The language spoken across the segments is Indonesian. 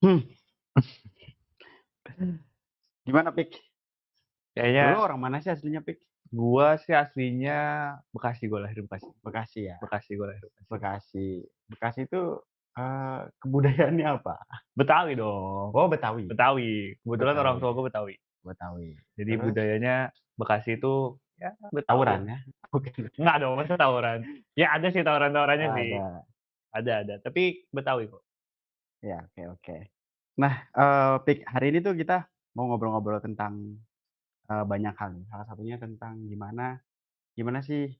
Hmm. Gimana, Pik? Lu Kayaknya orang mana sih aslinya, Pik? gua sih aslinya Bekasi, gua lahir Bekasi. Bekasi ya? Bekasi, gua lahir Bekasi. Bekasi. Bekasi itu kebudayaannya apa? Betawi dong. Oh, Betawi. Betawi. Kebetulan orang Betawi. tua gua Betawi. Betawi. Jadi Terus budayanya Bekasi itu ya Betawi. tawuran ya? Bukan. Enggak dong, masa tawuran. Ya ada sih tawuran-tawurannya sih. Ada. Ada. Tapi Betawi kok. Ya, oke. Nah, Pik, hari ini tuh kita mau ngobrol-ngobrol tentang banyak hal nih. Salah satunya tentang gimana sih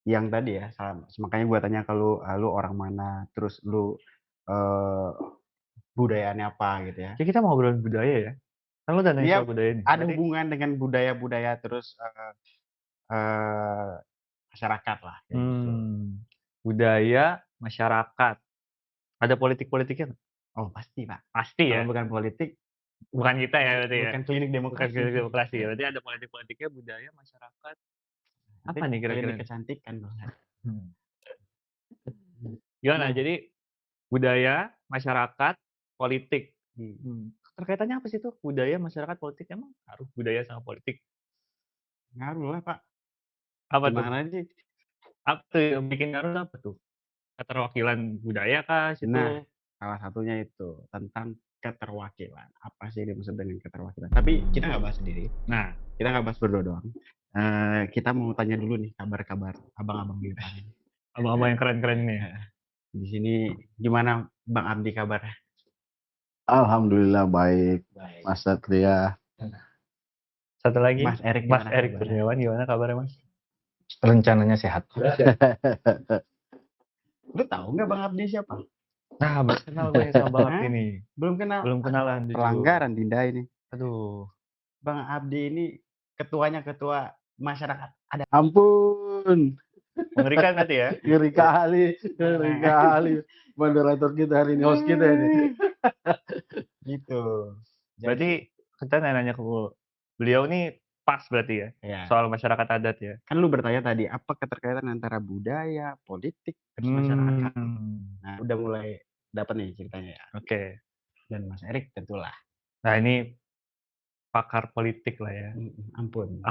yang tadi ya, makanya gue tanya ke lu, lu orang mana, terus lu eh, budayaannya apa gitu ya. Ya kita mau ngobrolin budaya ya. Kan lu udah nanya Iya, soal budaya nih. ada Berarti hubungan dengan budaya-budaya terus eh, masyarakat lah kayak gitu. budaya masyarakat. Ada politik-politiknya nggak? Oh pasti Pak. Pasti Kalau ya. bukan politik, Bukan kita ya berarti ya. bukan klinik Bukan demokrasi. klinik demokrasi ya. Berarti ada politik-politiknya, budaya, masyarakat. Nanti Apa nih kira-kira klinik nih? kecantikan dong. Hmm. Gimana? Nah, Jadi budaya, masyarakat, politik. hmm, Terkaitannya apa sih tuh? Budaya, masyarakat, politik emang ngaruh budaya sama politik? ngaruh lah Pak. Apa tuh? Gimana sih? Apa tuh yang bikin ngaruh apa tuh? Keterwakilan budaya kah Nah, situ? salah satunya itu tentang keterwakilan. Apa sih yang dimaksud dengan keterwakilan? Tapi kita nggak bahas sendiri. Nah, Kita nggak bahas berdua doang. Kita mau tanya dulu nih kabar-kabar abang-abang di depan. abang-abang yang keren-keren ini ya. Di sini gimana Bang Abdi kabarnya? Alhamdulillah baik, Baik. Mas Satria. Satu lagi, Mas Erik Mas gimana Erik kabarnya? Kurniawan gimana kabarnya Mas? Rencananya sehat. Lu tahu nggak Bang Abdi siapa? Nah, baru kenal gue sama Bang Abdi nih. Belum kenal. Belum kenalan jujur. Pelanggaran Dinda ini. Aduh. Bang Abdi ini ketua masyarakat adat. Ampun, Mengerikan nanti ya. ngeri kali. Moderator kita hari ini, host kita ini. Gitu. Berarti kita nanya ke beliau nih pas berarti ya. Ya. Soal masyarakat adat ya. Kan lu bertanya tadi apa keterkaitan antara budaya, politik, terus masyarakat. Nah, udah mulai dapat nih ceritanya ya. Oke. Dan Mas Erik tentulah. Nah, ini pakar politik lah ya. Ampun.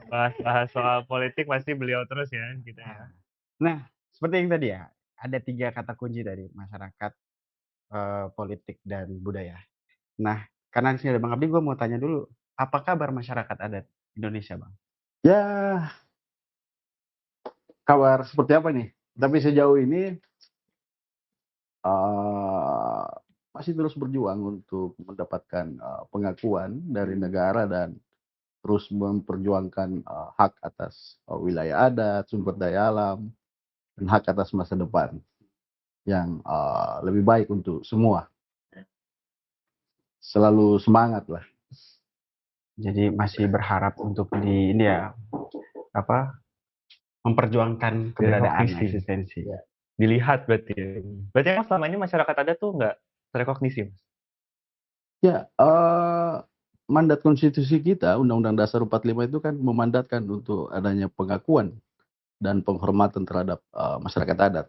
Bahas soal politik pasti beliau terus ya kita ya. Nah, seperti yang tadi ya, ada 3 kata kunci tadi, masyarakat, politik, dan budaya. Nah, karena di sini ada Bang Abdi, gue mau tanya dulu, apa kabar masyarakat adat Indonesia, Bang? Ya, kabar seperti apa nih? Tapi sejauh ini masih terus berjuang untuk mendapatkan pengakuan dari negara dan terus memperjuangkan hak atas wilayah adat, sumber daya alam, dan hak atas masa depan yang lebih baik untuk semua. Selalu semangat lah. Jadi masih berharap untuk ini ya, memperjuangkan keberadaan, eksistensi. Ya. Dilihat berarti ya. Berarti emang selama ini masyarakat adat tuh nggak terekognisi, Mas? Ya, mandat konstitusi kita, Undang-Undang Dasar 45 itu kan memandatkan untuk adanya pengakuan dan penghormatan terhadap masyarakat adat.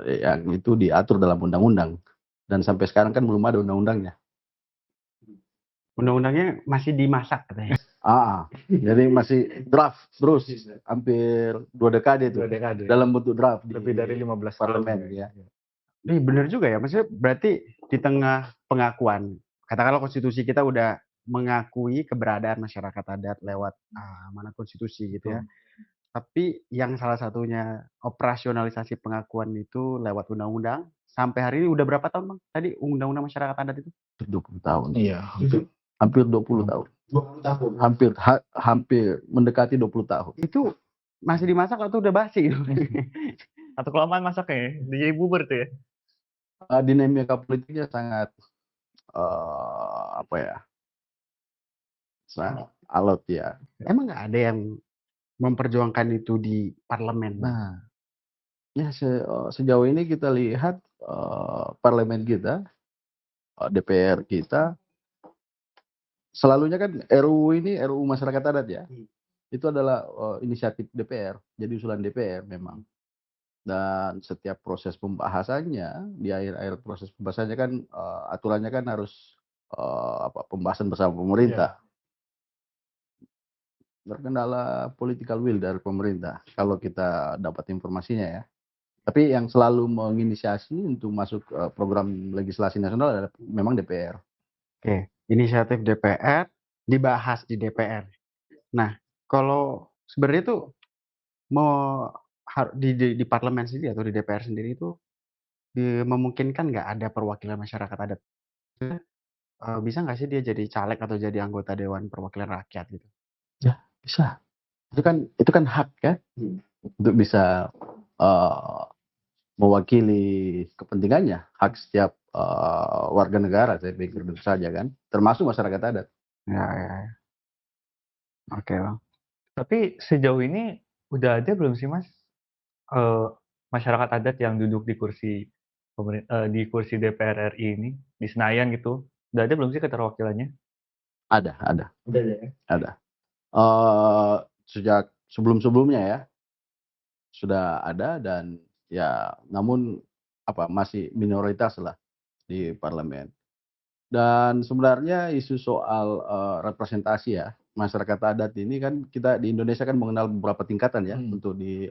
Yang itu diatur dalam undang-undang. Dan sampai sekarang kan belum ada undang-undangnya. Undang-undangnya masih dimasak katanya. Jadi masih draft terus, hampir 2 dekade itu. Dalam bentuk draft. Lebih dari 15 parlemen tahun ya. Bener juga ya, maksudnya berarti di tengah pengakuan, katakanlah konstitusi kita udah mengakui keberadaan masyarakat adat lewat amanat konstitusi gitu ya. Tapi yang salah satunya operasionalisasi pengakuan itu lewat undang-undang, sampai hari ini udah berapa tahun Bang? Tadi undang-undang masyarakat adat itu? 20 tahun. Iya. Hampir 20 tahun. 20 tahun. Hampir mendekati 20 tahun. Itu masih dimasak atau udah basi? Atau kelamaan masaknya ya? Jadi bubur tuh ya? Dinamika politiknya sangat sangat alot ya. Emang nggak ada yang memperjuangkan itu di parlemen? Nah, ya sejauh ini kita lihat parlemen kita, DPR kita, selalunya kan RUU masyarakat adat ya. Itu adalah inisiatif DPR, jadi usulan DPR memang. Dan setiap proses pembahasannya, di akhir-akhir proses pembahasannya kan, aturannya kan harus, pembahasan bersama Iya. pemerintah. Terkendala political will dari pemerintah, kalau kita dapat informasinya ya. Tapi yang selalu menginisiasi untuk masuk, program legislasi nasional adalah memang DPR. Oke, inisiatif DPR dibahas di DPR. Nah, kalau sebenarnya itu mau di parlemen sendiri atau di DPR sendiri itu memungkinkan nggak ada perwakilan masyarakat adat? Bisa nggak sih dia jadi caleg atau jadi anggota Dewan Perwakilan Rakyat gitu? Ya, bisa. Itu kan hak kan, untuk bisa, eee, mewakili kepentingannya, hak setiap, warga negara saya pikir tentu saja kan, termasuk masyarakat adat. Ya, ya, ya. Oke, Bang. Tapi sejauh ini udah ada belum sih, Mas, eee, masyarakat adat yang duduk di kursi DPR RI ini, di Senayan gitu, udah ada belum sih keterwakilannya? Ada Udah ada ya? ada. Sejak sebelum-sebelumnya ya, sudah ada dan ya namun masih minoritas lah di parlemen. Dan sebenarnya isu soal, representasi ya, masyarakat adat ini kan kita di Indonesia kan mengenal beberapa tingkatan ya untuk di,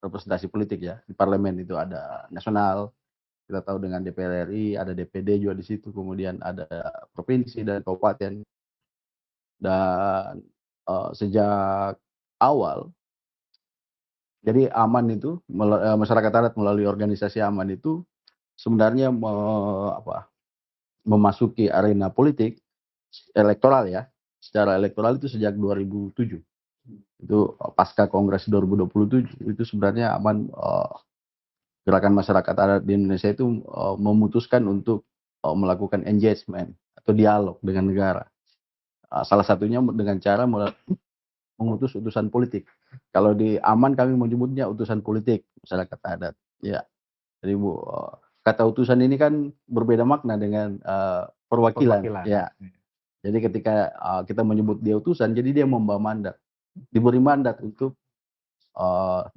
representasi politik ya. Di parlemen itu ada nasional, kita tahu dengan DPR RI, ada DPD juga di situ, kemudian ada provinsi dan kabupaten. Dan, sejak awal jadi AMAN itu masyarakat adat melalui organisasi AMAN itu sebenarnya memasuki arena politik elektoral ya, secara elektoral itu sejak 2007. Itu pasca Kongres 2027 itu sebenarnya AMAN, gerakan masyarakat adat di Indonesia itu, memutuskan untuk, melakukan engagement atau dialog dengan negara. Salah satunya dengan cara mengutus utusan politik. Kalau di AMAN kami menyebutnya utusan politik masyarakat adat, ya. Jadi kata utusan ini kan berbeda makna dengan, perwakilan, Perwakilan. ya. Jadi ketika, kita menyebut dia utusan, jadi dia membawa mandat, diberi mandat untuk,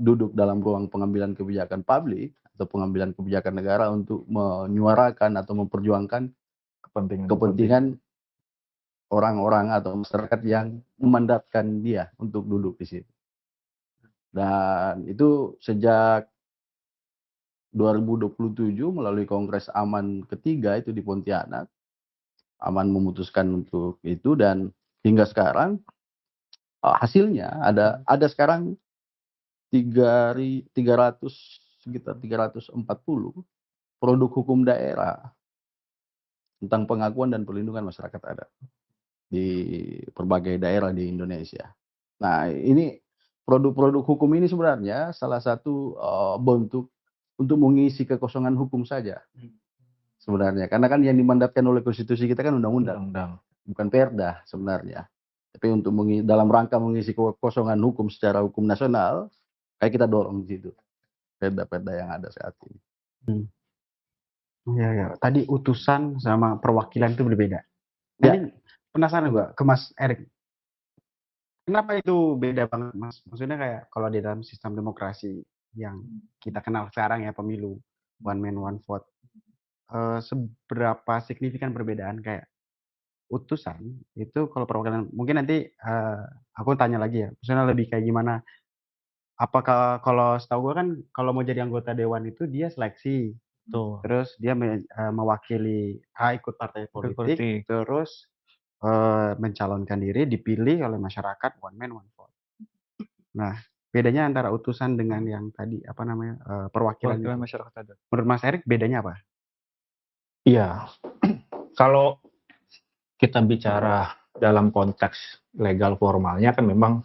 duduk dalam ruang pengambilan kebijakan publik atau pengambilan kebijakan negara untuk menyuarakan atau memperjuangkan kepentingan orang-orang atau masyarakat yang memandatkan dia untuk duduk di situ. Dan itu sejak 2027 melalui Kongres AMAN ketiga itu di Pontianak, AMAN memutuskan untuk itu dan hingga sekarang, hasilnya ada sekarang 300 sekitar 340 produk hukum daerah tentang pengakuan dan perlindungan masyarakat adat di berbagai daerah di Indonesia. Nah, ini produk-produk hukum ini sebenarnya salah satu, bentuk untuk mengisi kekosongan hukum saja sebenarnya. Karena kan yang dimandatkan oleh konstitusi kita kan undang-undang, bukan perda sebenarnya. Tapi untuk dalam rangka mengisi kekosongan hukum secara hukum nasional, kayak kita dorong di situ, perda-perda yang ada saat ini. Iya, ya. Tadi utusan sama perwakilan itu berbeda. Ya. Ini penasaran gua ke Mas Erik. Kenapa itu beda banget, Mas? Maksudnya kayak kalau di dalam sistem demokrasi yang kita kenal sekarang ya, pemilu one man one vote, seberapa signifikan perbedaan kayak utusan itu kalau perwakilan mungkin nanti, aku tanya lagi ya, maksudnya lebih kayak gimana, apakah kalau setahu gue kan kalau mau jadi anggota dewan itu dia seleksi, Tuh. terus dia mewakili ikut partai Ikut politik, politik. terus, mencalonkan diri, dipilih oleh masyarakat one man one vote. Nah, bedanya antara utusan dengan yang tadi, apa namanya, perwakilan Perwakilan itu. masyarakat adat. Menurut Mas Erik bedanya apa? Iya, kalau kita bicara dalam konteks legal formalnya kan memang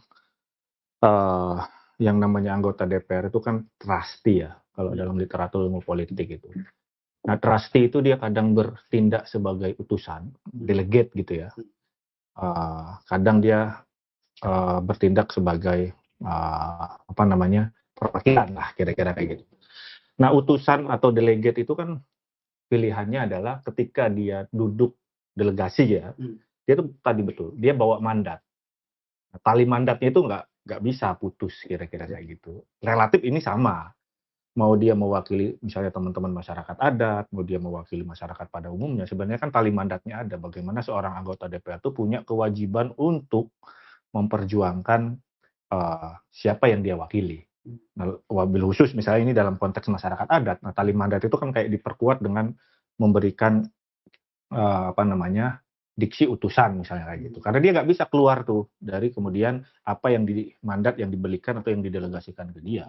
yang namanya anggota DPR itu kan trustee ya, kalau dalam literatur ilmu politik itu. Nah, trustee itu dia kadang bertindak sebagai utusan, delegate gitu ya. Kadang dia bertindak sebagai perwakilan lah, kira-kira kayak gitu. Nah, utusan atau delegate itu kan pilihannya adalah ketika dia duduk delegasi ya, dia tuh tadi betul, dia bawa mandat. Nah, tali mandatnya itu nggak nggak bisa putus kira-kira kayak gitu. Relatif ini sama. Mau dia mewakili misalnya teman-teman masyarakat adat, mau dia mewakili masyarakat pada umumnya, sebenarnya kan tali mandatnya ada. Bagaimana seorang anggota DPR itu punya kewajiban untuk memperjuangkan siapa yang dia wakili. Nah, wabil khusus misalnya ini dalam konteks masyarakat adat. Nah, tali mandat itu kan kayak diperkuat dengan memberikan diksi utusan misalnya kayak gitu. Karena dia nggak bisa keluar tuh dari kemudian apa yang mandat yang diberikan atau yang didelegasikan ke dia.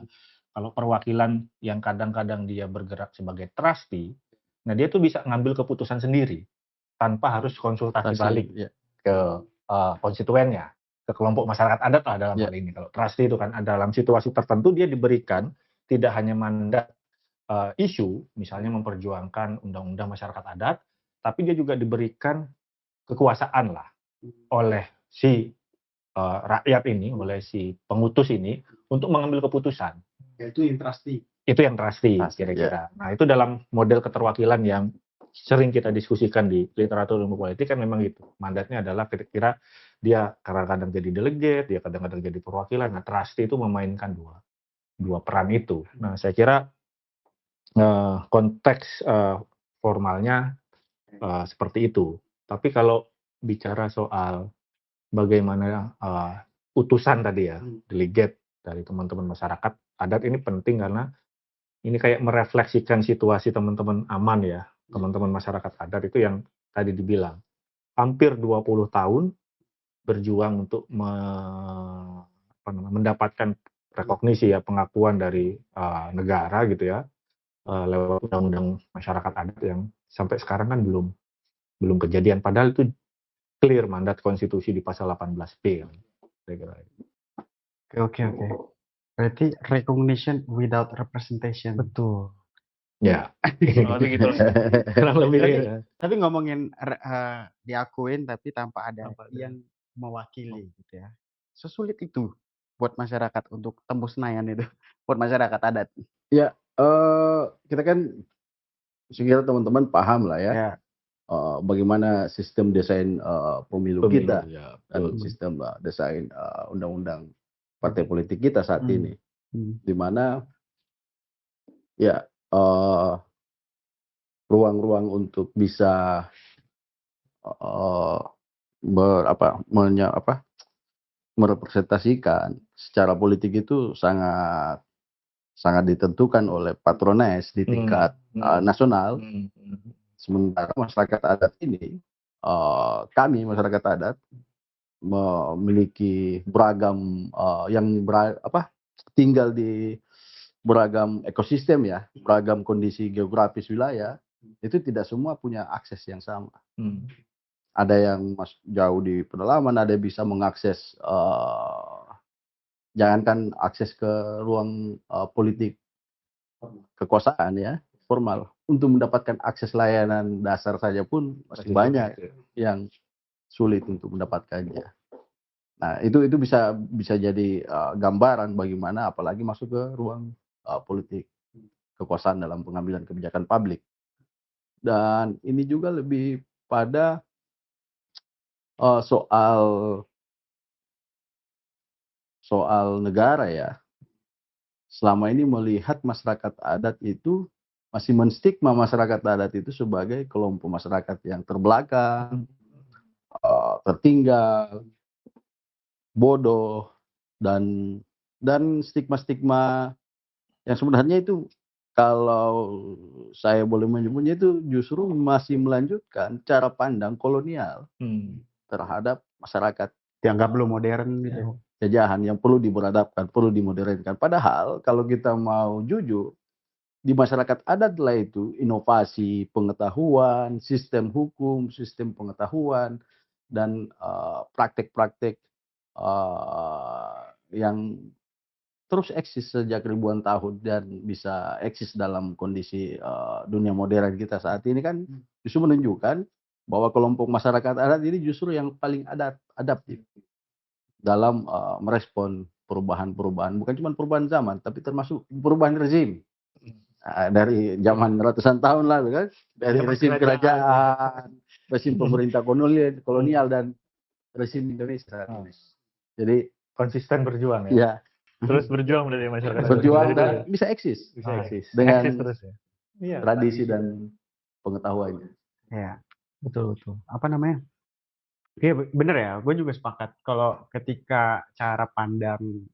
Kalau perwakilan yang kadang-kadang dia bergerak sebagai trustee, nah dia tuh bisa ngambil keputusan sendiri tanpa harus konsultasi balik ke konstituennya, ke kelompok masyarakat adat lah dalam hal ini. Kalau trustee itu kan dalam situasi tertentu dia diberikan tidak hanya mandat isu, misalnya memperjuangkan undang-undang masyarakat adat, tapi dia juga diberikan kekuasaan lah oleh si rakyat ini, oleh si pengutus ini untuk mengambil keputusan. Itu yang trustee. Itu yang trustee kira-kira. Nah, itu dalam model keterwakilan yang sering kita diskusikan di literatur ilmu politik kan memang gitu. Mandatnya adalah kira-kira dia kadang-kadang jadi delegate, dia kadang-kadang jadi perwakilan. Nah, trustee itu memainkan dua peran itu. Nah, saya kira konteks formalnya seperti itu. Tapi kalau bicara soal bagaimana utusan tadi ya, delegate dari teman-teman masyarakat adat ini penting karena ini kayak merefleksikan situasi teman-teman aman ya, teman-teman masyarakat adat itu yang tadi dibilang. Hampir 20 tahun berjuang untuk mendapatkan rekognisi ya, pengakuan dari negara gitu ya, lewat undang-undang masyarakat adat yang sampai sekarang kan belum kejadian. Padahal itu clear mandat konstitusi di pasal 18B. Oke. Berarti recognition without representation. Betul. Ya. Begitu. Kurang lebih. Tapi ngomongin diakuin tapi tanpa ada yang mewakili gitu ya. Sesulit itu buat masyarakat untuk tembus Senayan itu, buat masyarakat adat. Ya, kita kan sekiranya teman-teman paham lah ya. Bagaimana sistem desain pemilu kita dan sistem desain undang-undang partai politik kita saat ini, di mana ya ruang-ruang untuk bisa merepresentasikan secara politik itu sangat ditentukan oleh patrones di tingkat nasional. Sementara masyarakat adat ini, kami masyarakat adat memiliki beragam tinggal di beragam ekosistem ya, beragam kondisi geografis wilayah, itu tidak semua punya akses yang sama. Ada yang jauh di pedalaman, ada yang bisa mengakses jangankan akses ke ruang politik kekuasaan ya, formal. Untuk mendapatkan akses layanan dasar saja pun masih banyak yang sulit untuk mendapatkannya. Nah, itu bisa jadi gambaran bagaimana apalagi masuk ke ruang politik kekuasaan dalam pengambilan kebijakan publik. Dan ini juga lebih pada soal negara ya. Selama ini melihat masyarakat adat itu masih menstigma masyarakat adat itu sebagai kelompok masyarakat yang terbelakang, tertinggal, bodoh, dan stigma-stigma yang sebenarnya itu kalau saya boleh menyebutnya itu justru masih melanjutkan cara pandang kolonial terhadap masyarakat. Dianggap belum modern gitu. Jajahan yang perlu diberadabkan, perlu dimodernkan. Padahal kalau kita mau jujur, di masyarakat adat lah itu inovasi pengetahuan, sistem hukum, sistem pengetahuan, dan praktek-praktek yang terus eksis sejak ribuan tahun dan bisa eksis dalam kondisi dunia modern kita saat ini kan justru menunjukkan bahwa kelompok masyarakat adat ini justru yang paling adaptif dalam merespon perubahan-perubahan, bukan cuma perubahan zaman, tapi termasuk perubahan rezim. Dari zaman ratusan tahun lalu kan, dari rezim kerajaan, rezim pemerintah kolonial dan rezim Indonesia. Jadi Konsisten berjuang ya. Ya, Terus berjuang dari masyarakat adat. berjuang Dari dan dulu ya? bisa eksis Bisa Ah, eksis. dengan eksis terus ya. Iya. tradisi dan pengetahuannya. Ya, Betul betul. apa namanya? Iya bener ya, gue juga sepakat kalau ketika cara pandang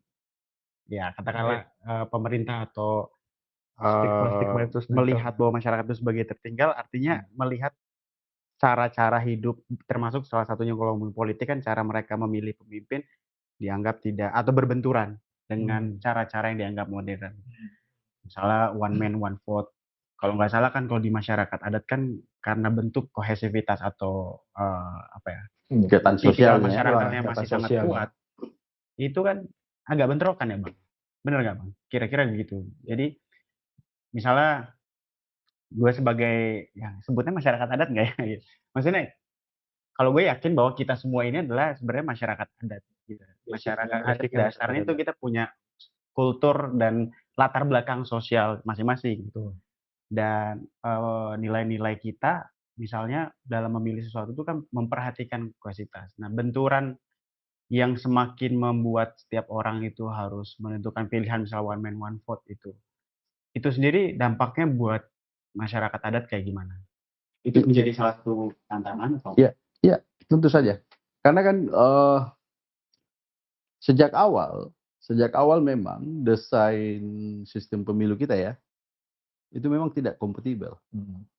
ya katakanlah pemerintah atau Stigma-stigma itu melihat mental. bahwa masyarakat itu sebagai tertinggal, artinya melihat cara-cara hidup termasuk salah satunya kalau ngomongin politik kan cara mereka memilih pemimpin dianggap tidak atau berbenturan dengan cara-cara yang dianggap modern. Misalnya one man one vote. Kalau nggak salah kan kalau di masyarakat adat kan karena bentuk kohesivitas atau apa ya Kegiatan tipikal sosialnya. masyarakatnya Kata masih sangat sosialnya. kuat, itu kan agak bentrokan ya bang, bener nggak bang? Kira-kira begitu. Jadi misalnya gue sebagai yang sebutnya masyarakat adat nggak ya? Gitu. Maksudnya kalau gue yakin bahwa kita semua ini adalah sebenarnya masyarakat adat. Gitu. Masyarakat adat Basicnya dasarnya masyarakat itu kita punya kultur dan latar belakang sosial masing-masing gitu. Dan nilai-nilai kita misalnya dalam memilih sesuatu itu kan memperhatikan kohesivitas. Nah, benturan yang semakin membuat setiap orang itu harus menentukan pilihan misal one man one vote itu sendiri dampaknya buat masyarakat adat kayak gimana? Itu menjadi salah satu tantangan atau? Ya, tentu saja. Karena kan sejak awal memang desain sistem pemilu kita ya, itu memang tidak kompatibel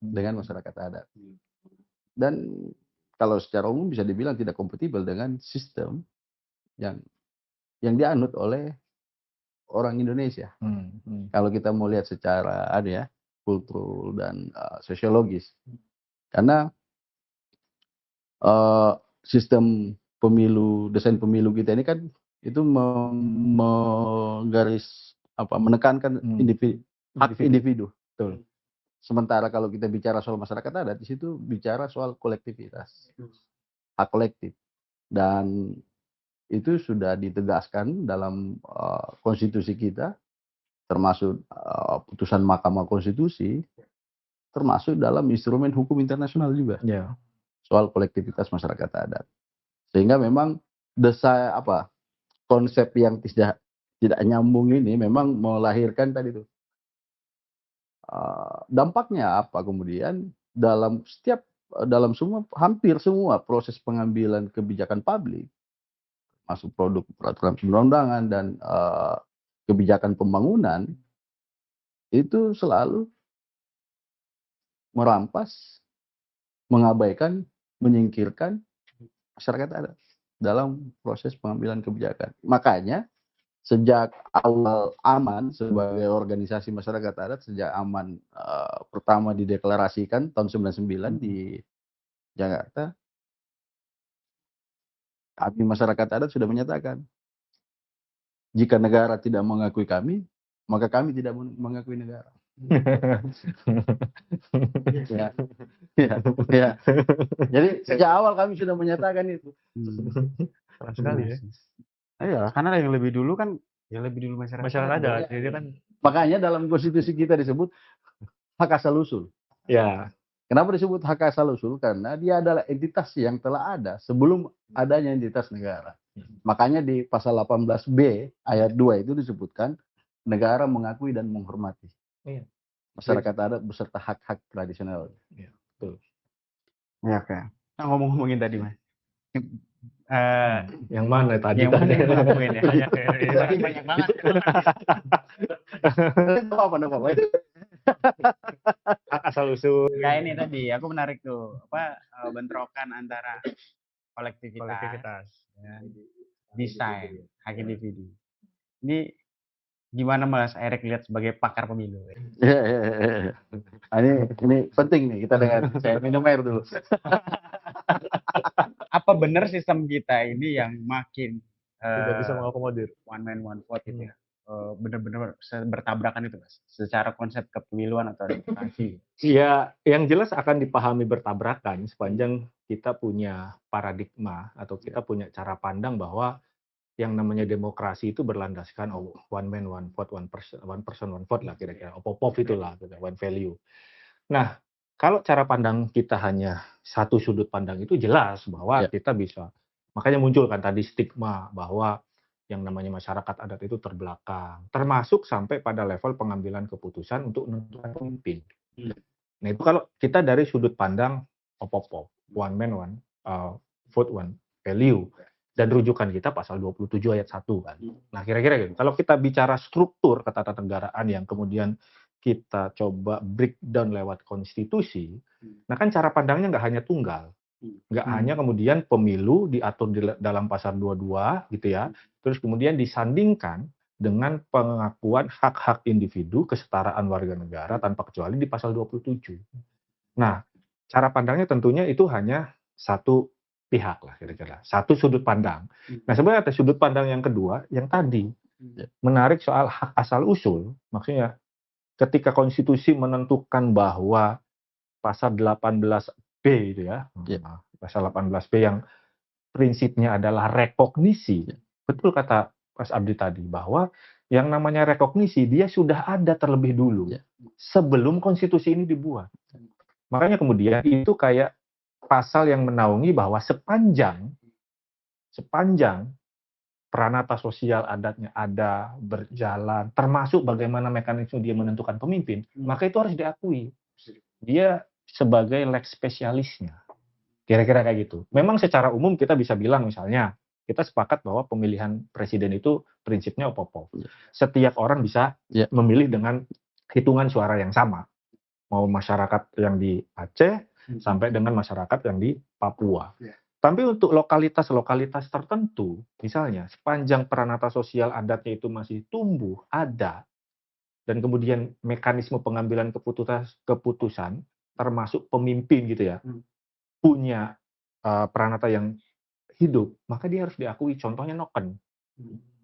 dengan masyarakat adat. Dan kalau secara umum bisa dibilang tidak kompatibel dengan sistem yang dianut oleh orang Indonesia. Kalau kita mau lihat secara kultural dan sosiologis. Karena sistem pemilu, desain pemilu kita ini kan itu menekankan hak individu. Betul. Sementara kalau kita bicara soal masyarakat adat, di situ bicara soal kolektivitas, hak kolektif. Dan itu sudah ditegaskan dalam konstitusi kita, termasuk putusan Mahkamah Konstitusi, termasuk dalam instrumen hukum internasional juga. Ya. Soal kolektivitas masyarakat adat. Sehingga memang konsep yang tidak nyambung ini memang melahirkan tadi itu. Dampaknya apa kemudian hampir semua proses pengambilan kebijakan publik, masuk produk peraturan perundang-undangan dan kebijakan pembangunan itu selalu merampas, mengabaikan, menyingkirkan masyarakat adat dalam proses pengambilan kebijakan. Makanya sejak awal AMAN sebagai organisasi masyarakat adat, sejak AMAN pertama dideklarasikan tahun 99 di Jakarta, kami masyarakat adat sudah menyatakan, jika negara tidak mengakui kami, maka kami tidak mengakui negara. Ya. Jadi sejak awal kami sudah menyatakan itu. Keras sekali ya. Iya, karena yang lebih dulu kan lebih dulu Masyarakat adat. Jadi kan Makanya dalam konstitusi kita disebut hak asal usul. Ya. Kenapa disebut hak asal usul? Karena dia adalah entitas yang telah ada sebelum adanya entitas negara. Makanya di pasal 18B ayat 2 itu disebutkan negara mengakui dan menghormati masyarakat adat beserta hak-hak tradisional. Ya, betul. Ya, oke. Nah, ngomongin tadi, Mas. Yang mana tadi? Yang mana yang ngelakuin ya? Banyak banget. Apa? Asal usul. Kayak ini tadi, aku menarik tuh bentrokan antara kolektivitas dan desain hak individu. Ini gimana Mas Erick lihat sebagai pakar pemilu? Ya. Ini penting nih, kita dengar. Saya minum air dulu. Apa benar sistem kita ini yang makin tidak bisa mengakomodir one man one vote itu ya? Benar-benar bertabrakan itu Mas, secara konsep kepemiluan atau demokrasi? Ya, yang jelas akan dipahami bertabrakan sepanjang kita punya paradigma atau kita punya cara pandang bahwa yang namanya demokrasi itu berlandaskan one man one vote, one person one vote lah kira-kira, opop itulah one value. Nah, kalau cara pandang kita hanya satu sudut pandang itu jelas bahwa kita bisa, makanya muncul kan tadi stigma bahwa yang namanya masyarakat adat itu terbelakang, termasuk sampai pada level pengambilan keputusan untuk menentukan pemimpin. Nah itu kalau kita dari sudut pandang Opopop, one man one vote one value, dan rujukan kita pasal 27 ayat 1 kan. Nah kira-kira gitu. Kalau kita bicara struktur ketatanegaraan yang kemudian kita coba breakdown lewat konstitusi, nah kan cara pandangnya nggak hanya tunggal. Nggak hanya kemudian pemilu diatur dalam pasal 22 gitu ya, terus kemudian disandingkan dengan pengakuan hak-hak individu, kesetaraan warga negara tanpa kecuali di pasal 27. Nah, cara pandangnya tentunya itu hanya satu pihak lah kira-kira, satu sudut pandang. Nah, sebenarnya ada sudut pandang yang kedua, yang tadi menarik soal hak asal usul, maksudnya ketika konstitusi menentukan bahwa pasal 18B itu ya, pasal 18B yang prinsipnya adalah rekognisi. Betul kata Mas Abdi tadi bahwa yang namanya rekognisi dia sudah ada terlebih dulu sebelum konstitusi ini dibuat. Makanya kemudian itu kayak pasal yang menaungi bahwa sepanjang peranata sosial adatnya ada, berjalan, termasuk bagaimana mekanisme dia menentukan pemimpin, maka itu harus diakui. Dia sebagai lex spesialisnya. Kira-kira kayak gitu. Memang secara umum kita bisa bilang misalnya, kita sepakat bahwa pemilihan presiden itu prinsipnya Opopop. Setiap orang bisa memilih dengan hitungan suara yang sama. Mau masyarakat yang di Aceh, sampai dengan masyarakat yang di Papua. Tapi untuk lokalitas-lokalitas tertentu, misalnya sepanjang peranata sosial adatnya itu masih tumbuh, ada, dan kemudian mekanisme pengambilan keputusan, termasuk pemimpin gitu ya, punya peranata yang hidup, maka dia harus diakui. Contohnya Noken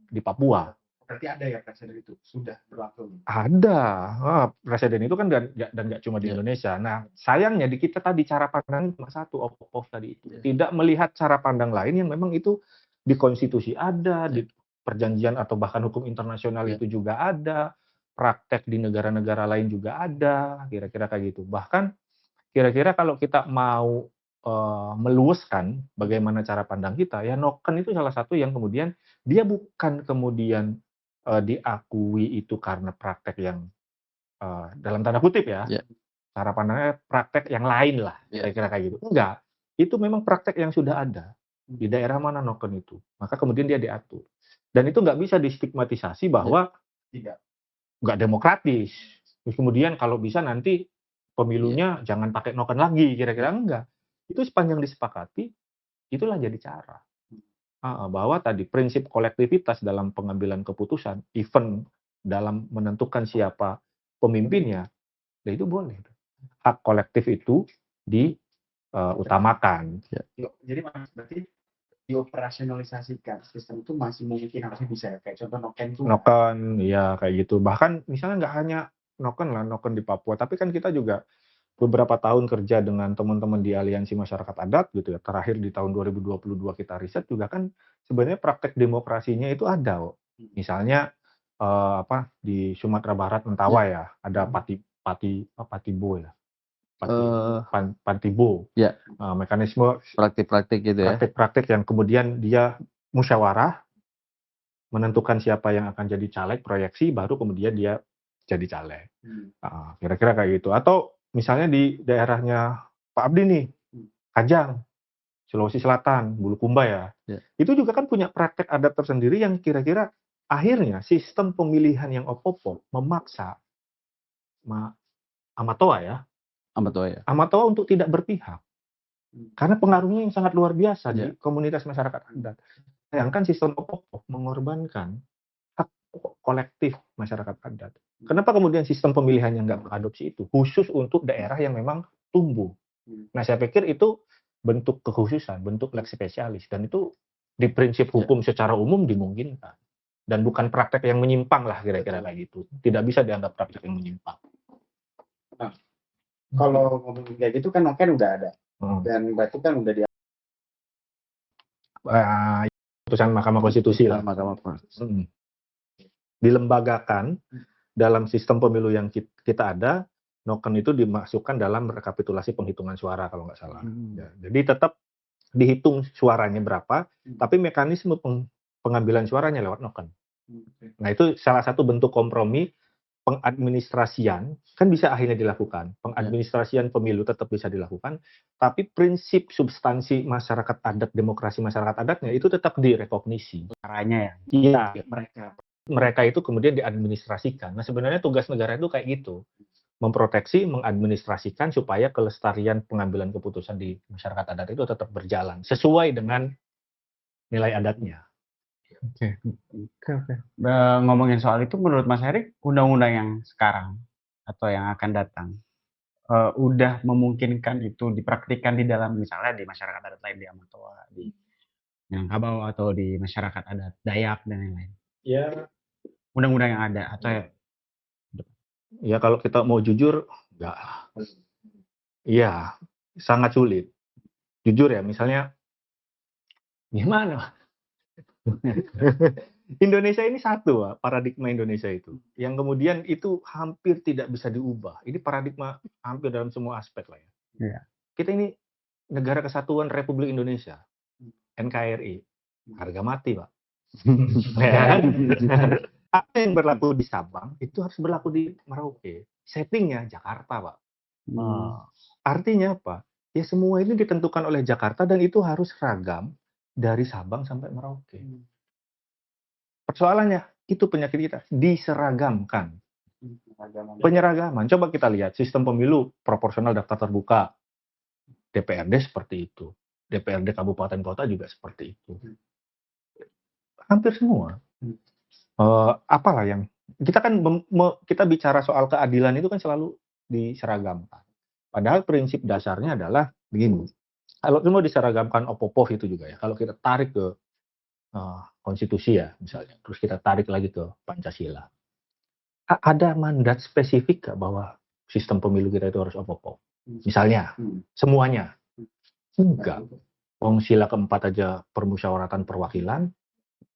di Papua. Berarti ada ya presiden itu sudah berlaku. Ada presiden itu kan dan nggak cuma di Indonesia. Nah sayangnya di kita tadi cara pandang cuma satu, Opopop tadi itu tidak melihat cara pandang lain yang memang itu di konstitusi ada, di perjanjian atau bahkan hukum internasional itu juga ada, praktek di negara-negara lain juga ada, kira-kira kayak gitu. Bahkan kira-kira kalau kita mau meluaskan bagaimana cara pandang kita, ya Noken itu salah satu yang kemudian dia bukan kemudian diakui itu karena praktek yang dalam tanda kutip ya, cara pandangnya praktek yang lain lah, kira-kira kayak gitu. Enggak, itu memang praktek yang sudah ada di daerah mana Noken itu, maka kemudian dia diatur. Dan itu nggak bisa distigmatisasi bahwa nggak demokratis. Terus kemudian kalau bisa nanti pemilunya jangan pakai Noken lagi, kira-kira enggak. Itu sepanjang disepakati, itulah jadi cara. Bahwa tadi prinsip kolektivitas dalam pengambilan keputusan, even dalam menentukan siapa pemimpinnya, ya itu boleh. Hak kolektif itu diutamakan. Jadi berarti dioperasionalisasikan sistem itu masih mungkin harusnya bisa ya, kayak contoh Noken itu. Noken, ya kayak gitu. Bahkan misalnya nggak hanya Noken lah, Noken di Papua, tapi kan kita juga beberapa tahun kerja dengan teman-teman di Aliansi Masyarakat Adat gitu ya. Terakhir di tahun 2022 kita riset juga kan sebenarnya praktek demokrasinya itu ada. Misalnya di Sumatera Barat Mentawai ya, ada Patibo ya. Pantibo. Mekanisme Praktik-praktik gitu ya. Praktik-praktik yang kemudian dia musyawarah menentukan siapa yang akan jadi caleg, proyeksi, baru kemudian dia jadi caleg. Kira-kira kayak gitu. Atau misalnya di daerahnya Pak Abdi nih, Kajang, Sulawesi Selatan, Bulukumba ya. Itu juga kan punya praktek adat tersendiri yang kira-kira akhirnya sistem pemilihan yang Opopop memaksa Amatoa untuk tidak berpihak. Karena pengaruhnya yang sangat luar biasa di komunitas masyarakat adat. Bayangkan sistem Opopop mengorbankan hak kolektif masyarakat adat. Kenapa kemudian sistem pemilihannya nggak mengadopsi itu? Khusus untuk daerah yang memang tumbuh. Nah, saya pikir itu bentuk kekhususan, bentuk lex spesialis. Dan itu di prinsip hukum secara umum dimungkinkan. Dan bukan praktek yang menyimpang lah kira-kira kayak gitu. Tidak bisa dianggap praktek yang menyimpang. Nah, kalau ngomongin kayak gitu kan Noken udah ada. Dan berarti kan udah putusan Mahkamah Konstitusi lah. Dilembagakan dalam sistem pemilu yang kita ada, Noken itu dimasukkan dalam rekapitulasi penghitungan suara kalau nggak salah. Jadi tetap dihitung suaranya berapa, tapi mekanisme pengambilan suaranya lewat noken. Nah, itu salah satu bentuk kompromi pengadministrasian kan bisa akhirnya dilakukan. Pengadministrasian pemilu tetap bisa dilakukan, tapi prinsip substansi masyarakat adat, demokrasi masyarakat adatnya itu tetap direkognisi. Caranya ya. Iya, mereka itu kemudian diadministrasikan. Nah, sebenarnya tugas negara itu kayak gitu. Memproteksi, mengadministrasikan supaya kelestarian pengambilan keputusan di masyarakat adat itu tetap berjalan sesuai dengan nilai adatnya. Oke. Ngomongin soal itu, menurut Mas Heri, undang-undang yang sekarang atau yang akan datang udah memungkinkan itu dipraktikkan di dalam, misalnya di masyarakat adat lain, di Amatoa, di Minangkabau, atau di masyarakat adat Dayak dan lain-lain. Ya, Undang-undang yang ada atau ya kalau kita mau jujur, enggak. Iya, sangat sulit. Jujur ya, misalnya gimana? Indonesia ini satu, paradigma Indonesia itu. Yang kemudian itu hampir tidak bisa diubah. Ini paradigma hampir dalam semua aspek lah ya. Iya. Kita ini Negara Kesatuan Republik Indonesia, NKRI. Harga mati, Pak. Ya. Apa yang berlaku di Sabang, itu harus berlaku di Merauke. Settingnya Jakarta, Pak. Artinya apa? Ya semua ini ditentukan oleh Jakarta dan itu harus seragam dari Sabang sampai Merauke. Persoalannya, itu penyakit kita, diseragamkan. Penyeragaman. Coba kita lihat, sistem pemilu proporsional daftar terbuka. DPRD seperti itu. DPRD kabupaten kota juga seperti itu. Hampir semua. Apalah yang... Kita kan kita bicara soal keadilan itu kan selalu diseragamkan. Padahal prinsip dasarnya adalah begini. Kalau semua diseragamkan opo-opo itu juga ya. Kalau kita tarik ke konstitusi ya misalnya, terus kita tarik lagi ke Pancasila. Ada mandat spesifik nggak bahwa sistem pemilu kita itu harus opo-opo? Misalnya, semuanya. Enggak. Sila keempat aja permusyawaratan perwakilan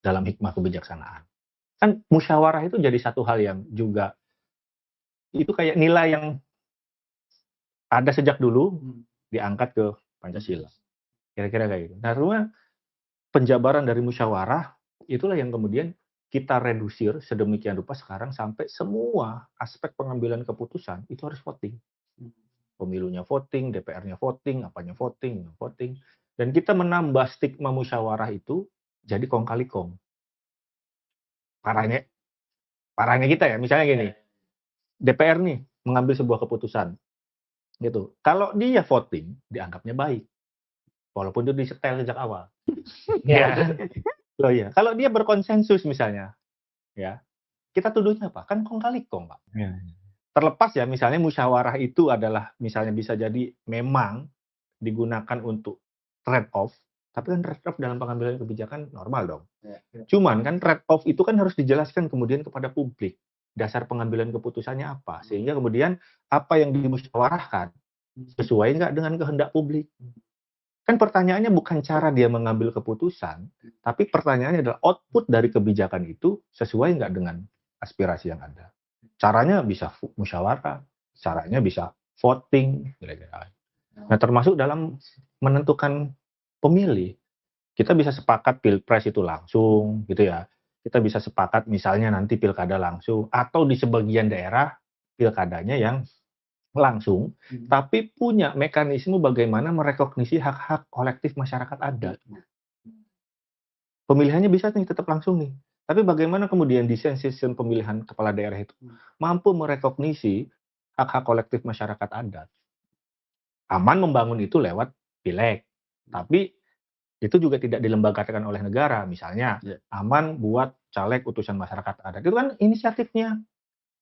dalam hikmah kebijaksanaan. Kan musyawarah itu jadi satu hal yang juga, itu kayak nilai yang ada sejak dulu, diangkat ke Pancasila. Kira-kira kayak gitu. Nah, rumah penjabaran dari musyawarah, itulah yang kemudian kita redusir sedemikian rupa sekarang sampai semua aspek pengambilan keputusan itu harus voting. Pemilunya voting, DPR-nya voting, apanya voting. Dan kita menambah stigma musyawarah itu jadi kong kali kong. Parahnya kita ya, misalnya gini, DPR nih mengambil sebuah keputusan, gitu. Kalau dia voting, dianggapnya baik. Walaupun itu disetel sejak awal. Ya. Loh ya, kalau dia berkonsensus misalnya, ya, kita tuduhnya apa? Kan kong kali kong, Pak. Ya. Terlepas ya, misalnya musyawarah itu adalah, misalnya bisa jadi memang digunakan untuk trade off, tapi kan trade off dalam pengambilan kebijakan normal dong. Cuman kan trade off itu kan harus dijelaskan kemudian kepada publik. Dasar pengambilan keputusannya apa? Sehingga kemudian apa yang dimusyawarahkan sesuai nggak dengan kehendak publik. Kan pertanyaannya bukan cara dia mengambil keputusan, tapi pertanyaannya adalah output dari kebijakan itu sesuai nggak dengan aspirasi yang ada. Caranya bisa musyawarah, caranya bisa voting, kira-kira. Nah, termasuk dalam menentukan pemilih. Kita bisa sepakat pilpres itu langsung, gitu ya. Kita bisa sepakat misalnya nanti pilkada langsung, atau di sebagian daerah pilkadanya yang langsung, tapi punya mekanisme bagaimana merekognisi hak-hak kolektif masyarakat adat. Pemilihannya bisa nih tetap langsung nih. Tapi bagaimana kemudian desain sistem pemilihan kepala daerah itu mampu merekognisi hak-hak kolektif masyarakat adat. Aman membangun itu lewat pileg. Tapi itu juga tidak dilembagakan oleh negara. Misalnya, aman buat caleg utusan masyarakat adat. Itu kan inisiatifnya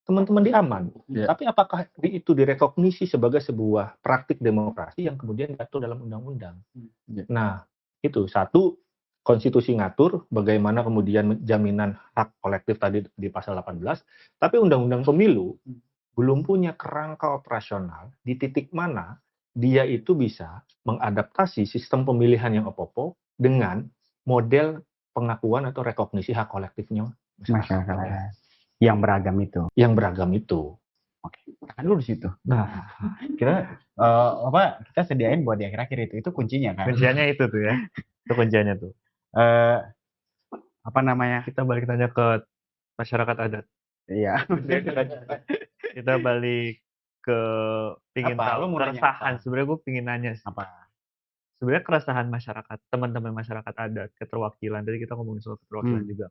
teman-teman di Aman. Tapi apakah itu direkognisi sebagai sebuah praktik demokrasi yang kemudian diatur dalam undang-undang? Nah, itu satu, konstitusi ngatur bagaimana kemudian jaminan hak kolektif tadi di pasal 18, tapi undang-undang pemilu belum punya kerangka operasional di titik mana dia itu bisa mengadaptasi sistem pemilihan yang opo-opo dengan model pengakuan atau rekognisi hak kolektifnya masyarakat. Yang beragam itu. Yang beragam itu. Oke, kan dulu di situ. Nah, kita sediain buat di akhir-akhir itu kuncinya kan. Kunciannya itu tuh ya. Itu kunciannya tuh. apa namanya? Kita balik tanya ke masyarakat adat. Iya. Kita balik ke pingin Apa? tahu Lu mau nanya keresahan. apa? Sebenarnya gue pingin nanya sih. Apa? Sebenarnya keresahan masyarakat, teman-teman masyarakat adat, keterwakilan. Tadi kita ngomongin soal keterwakilan Hmm. juga.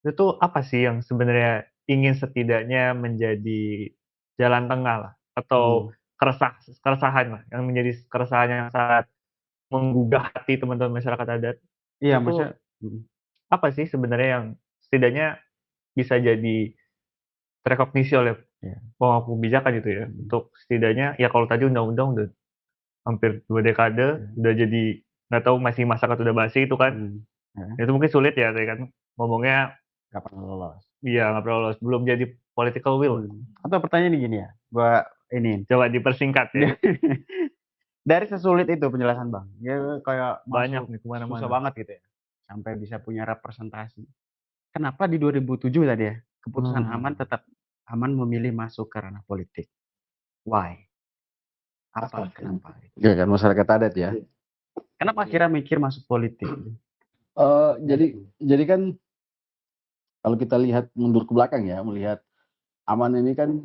Itu apa sih yang sebenarnya ingin setidaknya menjadi jalan tengah lah, atau keresahan lah, yang menjadi keresahan yang sangat menggugah hati teman-teman masyarakat adat. Iya, Itu maksudnya apa sih sebenarnya yang setidaknya bisa jadi terekognisi oleh Iya. pemangku kebijakan gitu ya, untuk setidaknya ya kalau tadi undang-undang udah hampir 2 dekade, udah jadi nggak tahu masih masyarakat udah basi itu kan, itu mungkin sulit ya tadi kan ngomongnya, nggak pernah lolos. iya nggak pernah lolos, belum jadi political will. Atau pertanyaan gini ya, gua ini Coba dipersingkat ya. dari sesulit itu penjelasan Bang, ya kayak Banyak masuk nih kemana-mana. susah banget gitu ya, sampai bisa punya representasi. Kenapa di 2007 tadi ya, keputusan Aman memilih masuk ke ranah politik? Why? Apa? Kenapa? Ya kan masyarakat adat ya. Kenapa akhirnya mikir masuk politik? Jadi kan kalau kita lihat mundur ke belakang ya, melihat Aman ini kan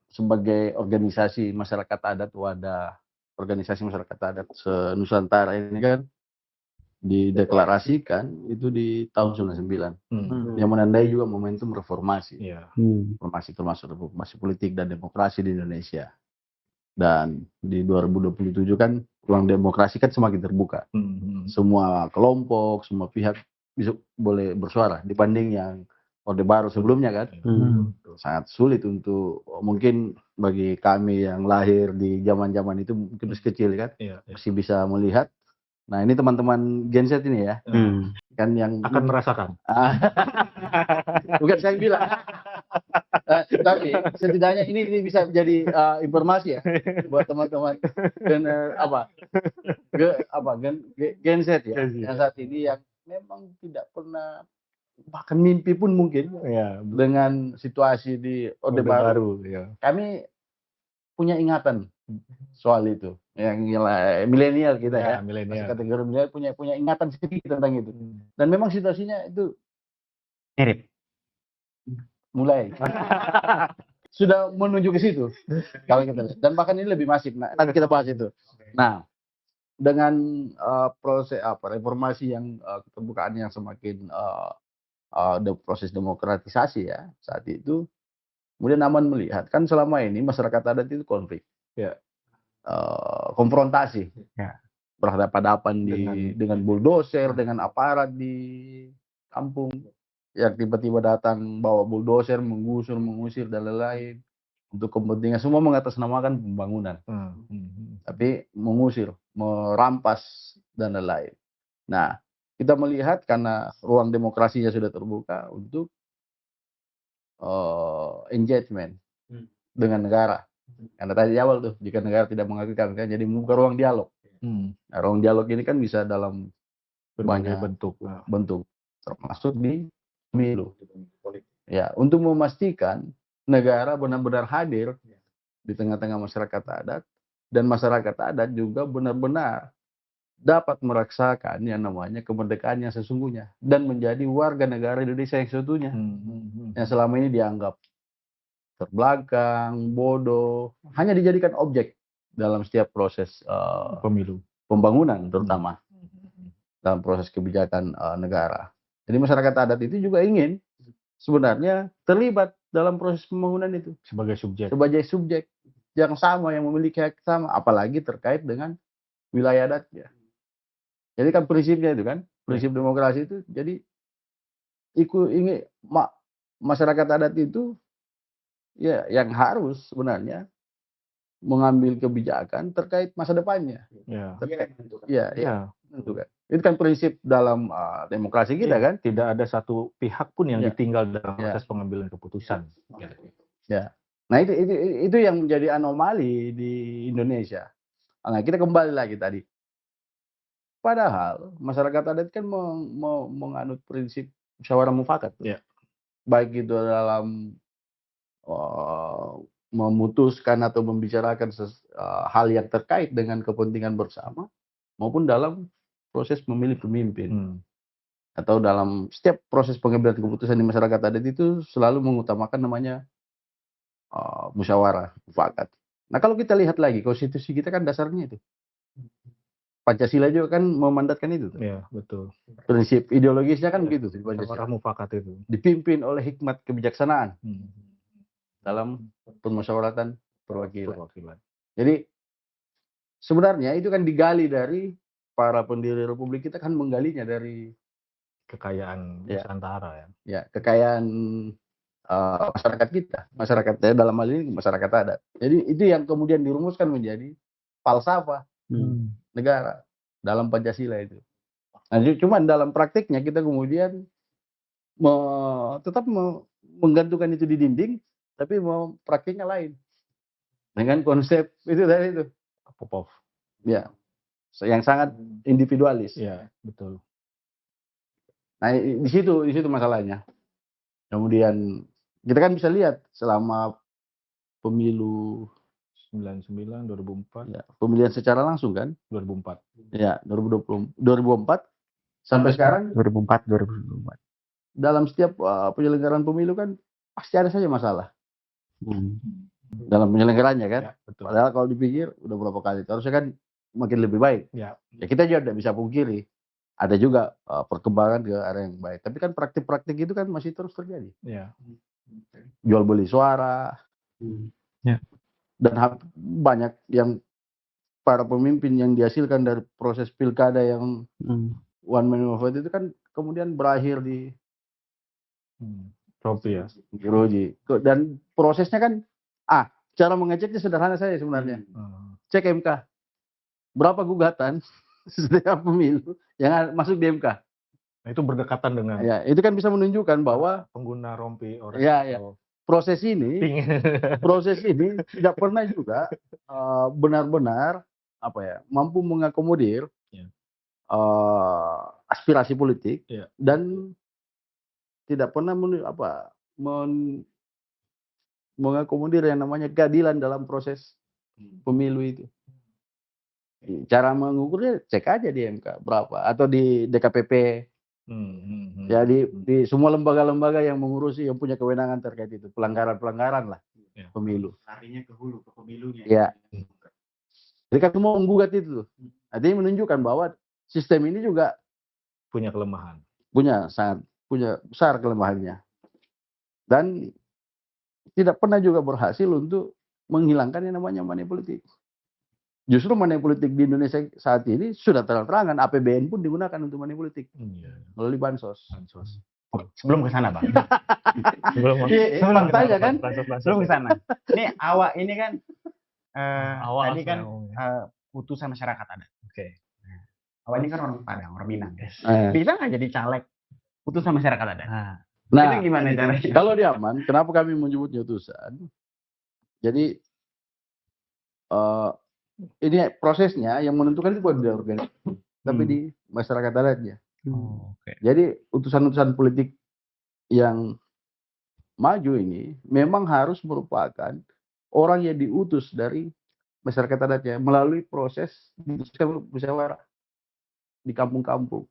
sebagai organisasi masyarakat adat, wadah organisasi masyarakat adat se-Nusantara ini kan dideklarasikan itu di tahun 99 yang menandai juga momentum reformasi. Reformasi termasuk reformasi politik dan demokrasi di Indonesia. Dan di 2027 kan ruang demokrasi kan semakin terbuka. Semua kelompok, semua pihak bisa boleh bersuara dibanding yang Orde Baru sebelumnya kan. Sangat sulit untuk mungkin bagi kami yang lahir di zaman-zaman itu mungkin masih kecil kan, masih bisa melihat. Nah ini teman-teman Gen Z ini ya, kan yang akan merasakan. Bukan saya bilang. Tapi setidaknya ini bisa jadi informasi ya buat teman-teman dan Gen Z ya, yang saat ini yang memang tidak pernah bahkan mimpi pun mungkin dengan situasi di Orde Baru. Kami punya ingatan soal itu, yang milenial kita ya, masih kategori milenial punya ingatan sedikit tentang itu. Dan memang situasinya itu Mirip. Mulai sudah menuju ke situ kalau kita lihat. Dan bahkan ini lebih masif. Nah, nanti kita bahas itu. Nah, dengan proses reformasi yang keterbukaan yang semakin proses demokratisasi ya saat itu, kemudian Aman melihat kan selama ini masyarakat adat itu konflik, konfrontasi, berhadapan-hadapan dengan bulldozer, dengan aparat di kampung yang tiba-tiba datang bawa bulldozer mengusir dan lain-lain untuk kepentingan semua mengatasnamakan pembangunan, tapi mengusir, merampas dan lain-lain. Nah, kita melihat karena ruang demokrasinya sudah terbuka untuk engagement dengan negara. Karena tadi awal tuh, jika negara tidak mengakui kan jadi membuka ruang dialog. Nah, ruang dialog ini kan bisa dalam banyak bentuk, termasuk di pemilu. Ya, untuk memastikan negara benar-benar hadir di tengah-tengah masyarakat adat dan masyarakat adat juga benar-benar dapat merasakan yang namanya kemerdekaan yang sesungguhnya dan menjadi warga negara Indonesia yang seutuhnya. Yang selama ini dianggap terbelakang, bodoh, hanya dijadikan objek dalam setiap proses pembangunan terutama dalam proses kebijakan negara. Jadi masyarakat adat itu juga ingin sebenarnya terlibat dalam proses pembangunan itu sebagai subjek yang sama, yang memiliki hak sama, apalagi terkait dengan wilayah adatnya. Jadi kan prinsipnya itu kan, prinsip demokrasi itu jadi ingin masyarakat adat itu ya yang harus sebenarnya mengambil kebijakan terkait masa depannya. Menentukan. Itu kan prinsip dalam demokrasi kita kan. Tidak ada satu pihak pun yang ditinggal dalam proses pengambilan keputusan. Nah itu yang menjadi anomali di Indonesia. Nah kita kembali lagi tadi. Padahal masyarakat adat kan menganut prinsip musyawarah mufakat. Baik itu dalam memutuskan atau membicarakan hal yang terkait dengan kepentingan bersama maupun dalam proses memilih pemimpin. atau dalam setiap proses pengambilan keputusan di masyarakat adat itu selalu mengutamakan namanya musyawarah mufakat. Nah kalau kita lihat lagi konstitusi kita kan dasarnya itu Pancasila juga kan memandatkan itu tuh. Iya, betul. Prinsip ideologisnya kan begitu tuh, Musyawarah Pancasila. mufakat itu. Dipimpin oleh hikmat kebijaksanaan Hmm. dalam permusyawaratan perwakilan. Perwakilan. Jadi sebenarnya itu kan digali dari para pendiri republik kita kan menggalinya dari Kekayaan Ya. Nusantara ya. ya kekayaan masyarakat kita, masyarakatnya dalam hal ini masyarakat adat. Jadi itu yang kemudian dirumuskan menjadi falsafah negara dalam Pancasila itu. Nah, cuman dalam praktiknya kita kemudian tetap menggantungkan itu di dinding, tapi mau praktiknya lain dengan konsep itu tadi itu, Popov. ya, yang sangat individualis. Iya, betul. Nah, di situ masalahnya. Kemudian kita kan bisa lihat selama pemilu 99, 2004, ya, pemilihan secara langsung kan, 2004. ya 2004 sampai sekarang 2004 2024. dalam setiap penyelenggaraan pemilu kan pasti ada saja masalah dalam penyelenggarannya kan. Ya, betul. Padahal kalau dipikir udah berapa kali harusnya kan makin lebih baik. Ya. Ya kita juga tidak bisa pungkiri ada juga perkembangan ke arah yang baik. Tapi kan praktik-praktik itu kan masih terus terjadi. Ya. Jual beli suara. Ya. Dan banyak yang para pemimpin yang dihasilkan dari proses pilkada yang one man one vote itu kan kemudian berakhir di Trofi ya. diuji. Dan prosesnya kan cara mengeceknya sederhana saja sebenarnya. Cek MK. Berapa gugatan setiap pemilu yang masuk di MK. Nah, itu berdekatan dengan Ya, itu kan bisa menunjukkan bahwa pengguna rompi orang. Ya. Proses ini tidak pernah juga benar-benar mampu mengakomodir aspirasi politik dan tidak pernah mengakomodir yang namanya keadilan dalam proses pemilu itu. Cara mengukurnya cek aja di MK berapa atau di DKPP. Ya di semua lembaga-lembaga yang mengurusi yang punya kewenangan terkait itu pelanggaran-pelanggaran lah pemilu. Larinya ke hulu ke pemilunya. Ya. Mereka semua menggugat itu. Artinya menunjukkan bahwa sistem ini juga punya kelemahan. Punya besar kelemahannya. Dan tidak pernah juga berhasil untuk menghilangkan yang namanya money politik. Justru money politik di Indonesia saat ini sudah terang-terangan, APBN pun digunakan untuk money politik melalui bansos. Sebelum ke sana, Bang. Sebelum tanya kan? Bansos. Sebelum ke sana. Ini awak ini kan Awal tadi kan putusan masyarakat adat. Oke. Awak ini kan orang Padang, orang Minang. Bisa nggak jadi caleg putusan masyarakat adat? Nah, itu gimana caranya? Kalau di Aman, kenapa kami menyebutnya utusan? Jadi ini prosesnya yang menentukan itu bukan di organisasi, tapi di masyarakat adatnya. Jadi utusan-utusan politik yang maju ini memang harus merupakan orang yang diutus dari masyarakat adatnya melalui proses musyawarah di kampung-kampung.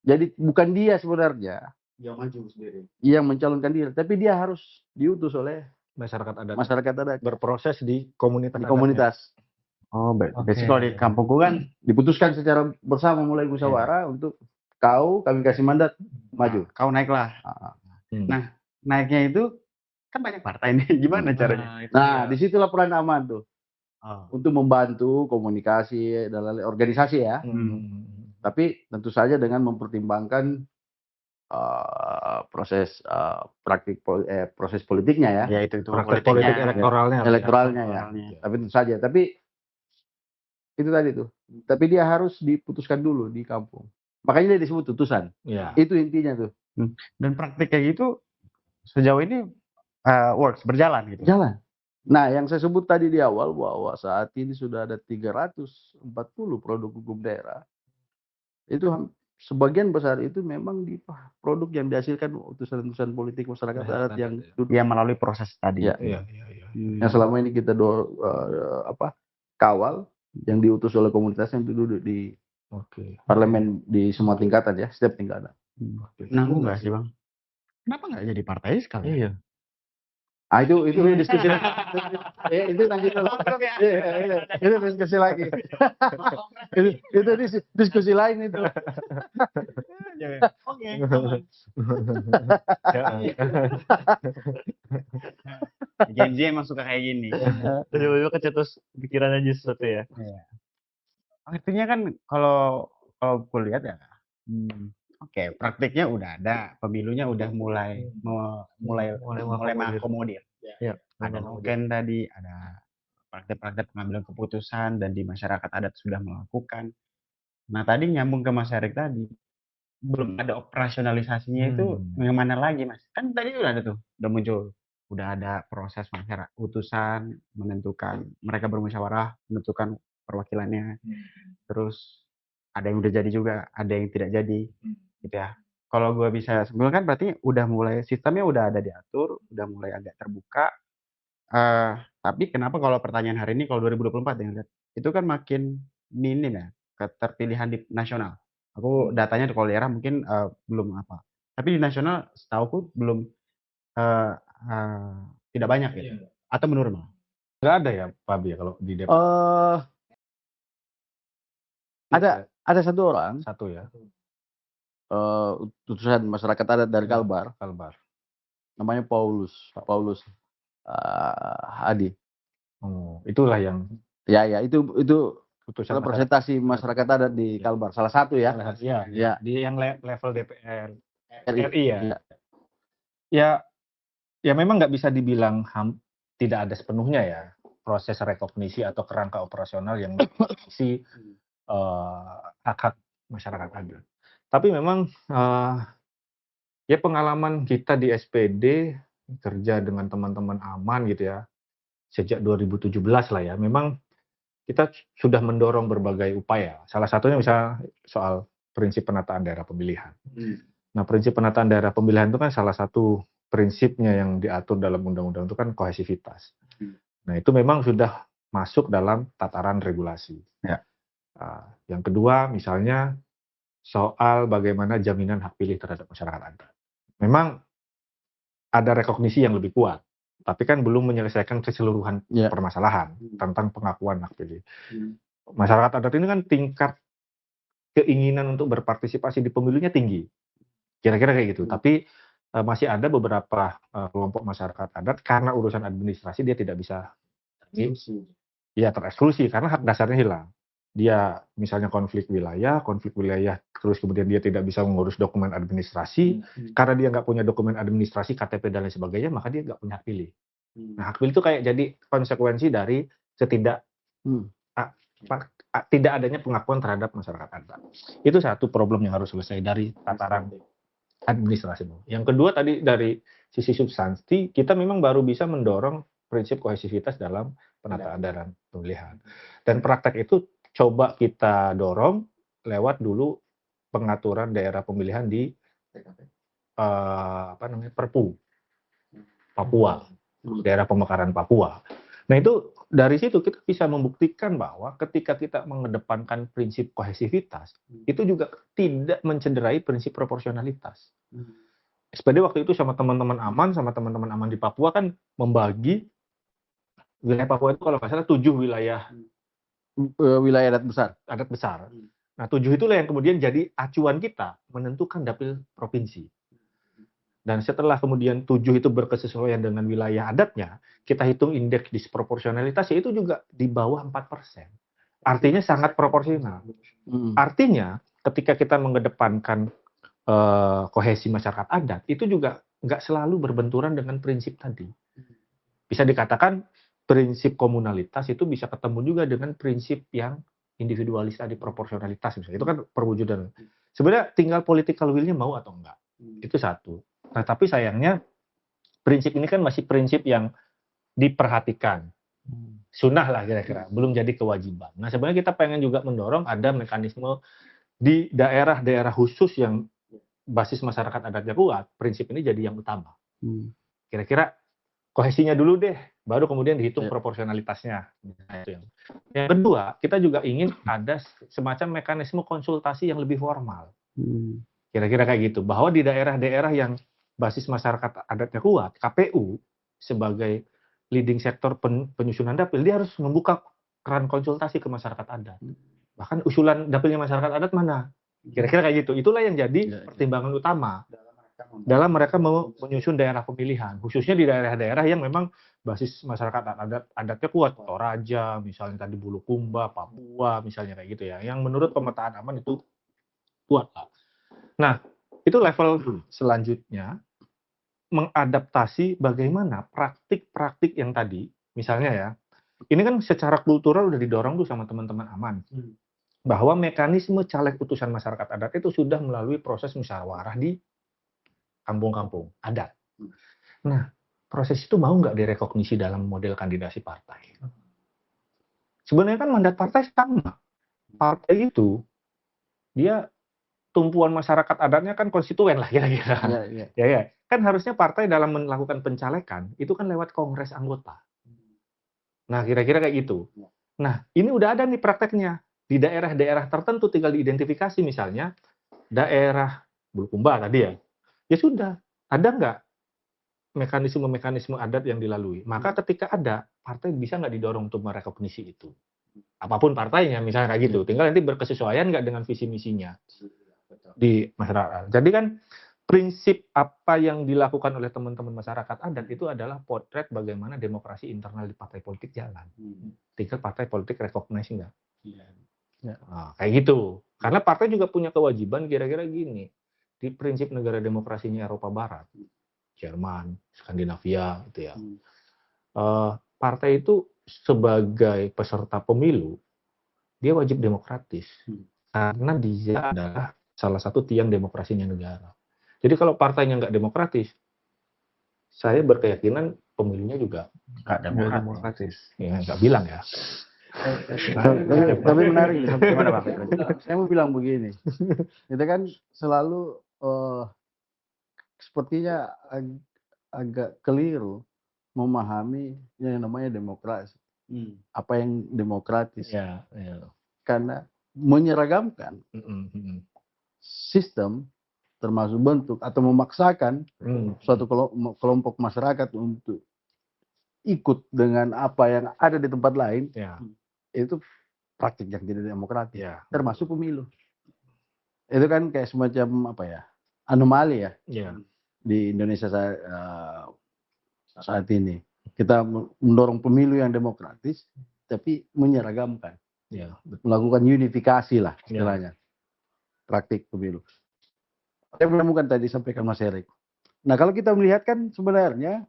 Jadi bukan dia sebenarnya yang maju sendiri, yang mencalonkan diri, tapi dia harus diutus oleh masyarakat adat. Berproses di komunitas. Di komunitas. Oh, biasanya kalau di kampungku kan diputuskan secara bersama mulai musyawarah untuk kami kasih mandat maju. Kau naiklah. Nah, naiknya itu kan banyak partai nih. Gimana caranya? Nah, disitulah peran Aman tuh. Untuk membantu komunikasi dalam organisasi ya. Tapi tentu saja dengan mempertimbangkan proses proses politiknya ya. Ya itu praktek politik elektoralnya ya. Tapi tentu saja. Tapi itu tadi tuh. Tapi dia harus diputuskan dulu di kampung. Makanya dia disebut utusan. Ya. Itu intinya tuh. Dan praktik kayak gitu sejauh ini berjalan gitu. Jalan. Nah, yang saya sebut tadi di awal bahwa saat ini sudah ada 340 produk hukum daerah. Itu sebagian besar itu memang di produk yang dihasilkan utusan-utusan politik masyarakat adat yang melalui proses tadi. Ya. Yang selama ini kita kawal yang diutus oleh komunitas yang duduk di parlemen di semua tingkatan ya, setiap tingkatan. Nanggung nggak sih, Bang? Kenapa nggak jadi partai sekali? Iya. Itu diskusi lagi. Itu lanjut dulu. Itu diskusi lagi. Itu diskusi lain itu. Oke. Gen Z emang suka kayak gini. Tiba-tiba kecetus pikiran aja sesuatu ya. Iya. Artinya kan kalau aku lihat ya, oke, praktiknya udah ada, pemilunya udah mulai mengakomodir. Iya. Ada noken tadi, ada praktek-praktek pengambilan keputusan dan di masyarakat adat sudah melakukan. Nah tadi nyambung ke Mas Erik tadi, belum ada operasionalisasinya itu yang mana lagi Mas? Kan tadi udah ada tuh, udah muncul. Udah ada proses masyarakat, utusan menentukan, mereka bermusyawarah menentukan perwakilannya. Terus ada yang udah jadi juga, ada yang tidak jadi, gitu ya. Kalau gue bisa simpulkan berarti udah mulai sistemnya udah ada diatur, udah mulai agak terbuka. Tapi kenapa kalau pertanyaan hari ini kalau 2024 yang lihat, itu kan makin minim ya keterpilihan di nasional. Aku datanya kalau daerah mungkin belum apa. Tapi di nasional setauku belum tidak banyak gitu. Atau menurun malah. Nggak ada ya, Pak Bi, kalau di DPR? Ada satu orang, Satu ya, utusan masyarakat adat dari Kalbar, namanya Paulus Hadi. Oh, itulah yang Ya, itu putusan representasi masyarakat adat di Kalbar. Salah satu ya. ya. Di yang level DPR RI. RI ya. Ya memang nggak bisa dibilang tidak ada sepenuhnya ya proses rekognisi atau kerangka operasional yang mengisi hak-hak masyarakat adat. Tapi memang ya pengalaman kita di SPD kerja dengan teman-teman aman gitu ya sejak 2017 lah ya, memang kita sudah mendorong berbagai upaya. Salah satunya misalnya soal prinsip penataan daerah pemilihan. Nah, prinsip penataan daerah pemilihan itu kan salah satu prinsipnya yang diatur dalam undang-undang itu kan kohesivitas. Nah, itu memang sudah masuk dalam tataran regulasi. Ya. Yang kedua, misalnya soal bagaimana jaminan hak pilih terhadap masyarakat adat. Memang ada rekognisi yang lebih kuat, tapi kan belum menyelesaikan keseluruhan permasalahan tentang pengakuan hak pilih. Masyarakat adat ini kan tingkat keinginan untuk berpartisipasi di pemilunya tinggi, kira-kira kayak gitu. Tapi masih ada beberapa kelompok masyarakat adat karena urusan administrasi dia tidak bisa tereksklusi karena hak dasarnya hilang. Dia misalnya konflik wilayah, terus kemudian dia tidak bisa mengurus dokumen administrasi, karena dia nggak punya dokumen administrasi, KTP dan lain sebagainya, maka dia nggak punya hak pilih. Nah, hak pilih itu kayak jadi konsekuensi dari tidak adanya pengakuan terhadap masyarakat adat. Itu satu problem yang harus selesai dari tataran administrasi. Yang kedua tadi dari sisi substansi, kita memang baru bisa mendorong prinsip kohesivitas dalam penataan daerah pemilihan. Dan praktek itu coba kita dorong lewat dulu pengaturan daerah pemilihan di Perpu Papua, daerah pemekaran Papua. Nah, itu dari situ kita bisa membuktikan bahwa ketika kita mengedepankan prinsip kohesivitas, itu juga tidak mencederai prinsip proporsionalitas. SPD waktu itu sama teman-teman aman di Papua kan membagi wilayah Papua itu kalau nggak salah 7 wilayah adat besar. Nah, 7 itulah yang kemudian jadi acuan kita menentukan dapil provinsi. Dan setelah kemudian 7 itu berkesesuaian dengan wilayah adatnya, kita hitung indeks disproporsionalitas itu juga di bawah 4%. Artinya sangat proporsional. Artinya ketika kita mengedepankan kohesi masyarakat adat, itu juga nggak selalu berbenturan dengan prinsip tadi. Bisa dikatakan prinsip komunalitas itu bisa ketemu juga dengan prinsip yang individualis tadi, proporsionalitas misalnya. Itu kan perwujudan. Sebenarnya tinggal political will-nya mau atau enggak. Itu satu. Nah, tapi sayangnya prinsip ini kan masih prinsip yang diperhatikan. Sunnah lah kira-kira, belum jadi kewajiban. Nah, sebenarnya kita pengen juga mendorong ada mekanisme di daerah-daerah khusus yang basis masyarakat adatnya kuat, prinsip ini jadi yang utama. Kira-kira kohesinya dulu deh, baru kemudian dihitung proporsionalitasnya. Nah, itu yang kedua, kita juga ingin ada semacam mekanisme konsultasi yang lebih formal. Kira-kira kayak gitu. Bahwa di daerah-daerah yang basis masyarakat adatnya kuat, KPU sebagai leading sektor penyusunan dapil, dia harus membuka keran konsultasi ke masyarakat adat. Bahkan usulan dapilnya masyarakat adat mana? Kira-kira kayak gitu. Itulah yang jadi pertimbangan utama dalam mereka menyusun daerah pemilihan, khususnya di daerah-daerah yang memang basis masyarakat adatnya kuat, Toraja, misalnya tadi Bulukumba, Papua, misalnya kayak gitu ya, yang menurut pemetaan aman itu kuat lah. Nah, itu level selanjutnya, mengadaptasi bagaimana praktik-praktik yang tadi, misalnya ya, ini kan secara kultural udah didorong tuh sama teman-teman aman, bahwa mekanisme caleg putusan masyarakat adat itu sudah melalui proses musyawarah di kampung-kampung adat. Nah, proses itu mau nggak direkognisi dalam model kandidasi partai? Sebenarnya kan mandat partai sama. Partai itu, dia tumpuan masyarakat adatnya kan konstituen lah kira-kira. Ya. Kan harusnya partai dalam melakukan pencalekan, itu kan lewat kongres anggota. Nah, kira-kira kayak gitu. Nah, ini udah ada nih prakteknya. Di daerah-daerah tertentu tinggal diidentifikasi, misalnya daerah Bulukumba tadi ya. Ya sudah, ada nggak mekanisme-mekanisme adat yang dilalui? Maka ketika ada, partai bisa nggak didorong untuk merekognisi itu? Apapun partainya, misalnya kayak gitu. Tinggal nanti berkesesuaian nggak dengan visi misinya di masyarakat. Jadi kan prinsip apa yang dilakukan oleh teman-teman masyarakat adat itu adalah potret bagaimana demokrasi internal di partai politik jalan. Tinggal partai politik recognize nggak? Nah, kayak gitu. Karena partai juga punya kewajiban kira-kira gini. Di prinsip negara demokrasinya Eropa Barat, Jerman, Skandinavia, gitu ya. Partai itu sebagai peserta pemilu, dia wajib demokratis. Karena dia adalah salah satu tiang demokrasinya negara. Jadi kalau partainya nggak demokratis, saya berkeyakinan pemilunya juga nggak demokratis. Ya, nggak bilang ya. Tapi menarik, gimana Bang? Saya mau bilang begini, kita kan selalu sepertinya agak keliru memahami yang namanya demokrasi. Apa yang demokratis? Ya. Karena menyeragamkan sistem termasuk bentuk atau memaksakan suatu kelompok masyarakat untuk ikut dengan apa yang ada di tempat lain, itu praktik yang tidak demokratis, termasuk pemilu. Itu kan kayak semacam apa ya, anomali ya, di Indonesia saat ini. Kita mendorong pemilu yang demokratis, tapi menyeragamkan, melakukan unifikasi lah istilahnya, praktik pemilu. Saya menemukan tadi sampaikan Mas Erik. Nah kalau kita melihat kan sebenarnya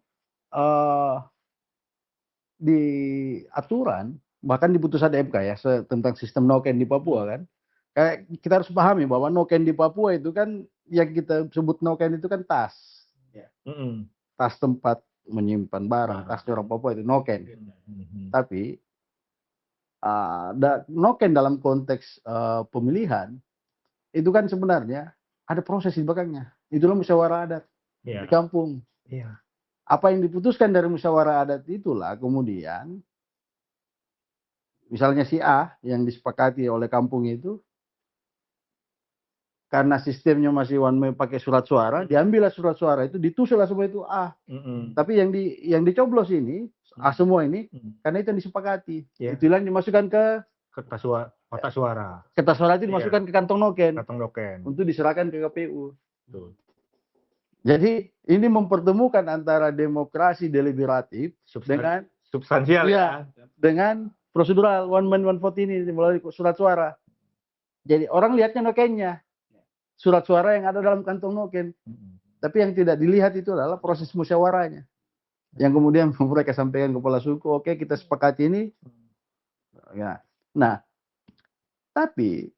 di aturan, bahkan di putusan MK ya tentang sistem noken di Papua kan, kayak kita harus pahami bahwa noken di Papua itu kan yang kita sebut noken itu kan tas, tas tempat menyimpan barang, tas orang Papua itu noken. Tapi noken dalam konteks pemilihan itu kan sebenarnya ada proses di belakangnya. Itulah musyawarah adat di kampung. Apa yang diputuskan dari musyawarah adat itulah kemudian misalnya si A yang disepakati oleh kampung itu, karena sistemnya masih one way pakai surat suara, diambillah surat suara itu, ditulislah semua itu A. Tapi yang dicoblos ini A semua ini karena itu yang disepakati. Itulah yang dimasukkan ke kotak suara. Kertas suara itu dimasukkan ke kantong noken. Untuk diserahkan ke KPU. Jadi ini mempertemukan antara demokrasi deliberatif dengan substansial dengan prosedural one man one vote ini melalui surat suara. Jadi orang lihatnya nokennya, surat suara yang ada dalam kantong noken. Tapi yang tidak dilihat itu adalah proses musyawarahnya. Yang kemudian mereka sampaikan ke kepala suku, oke, kita sepakati ini. Ya. Nah, tapi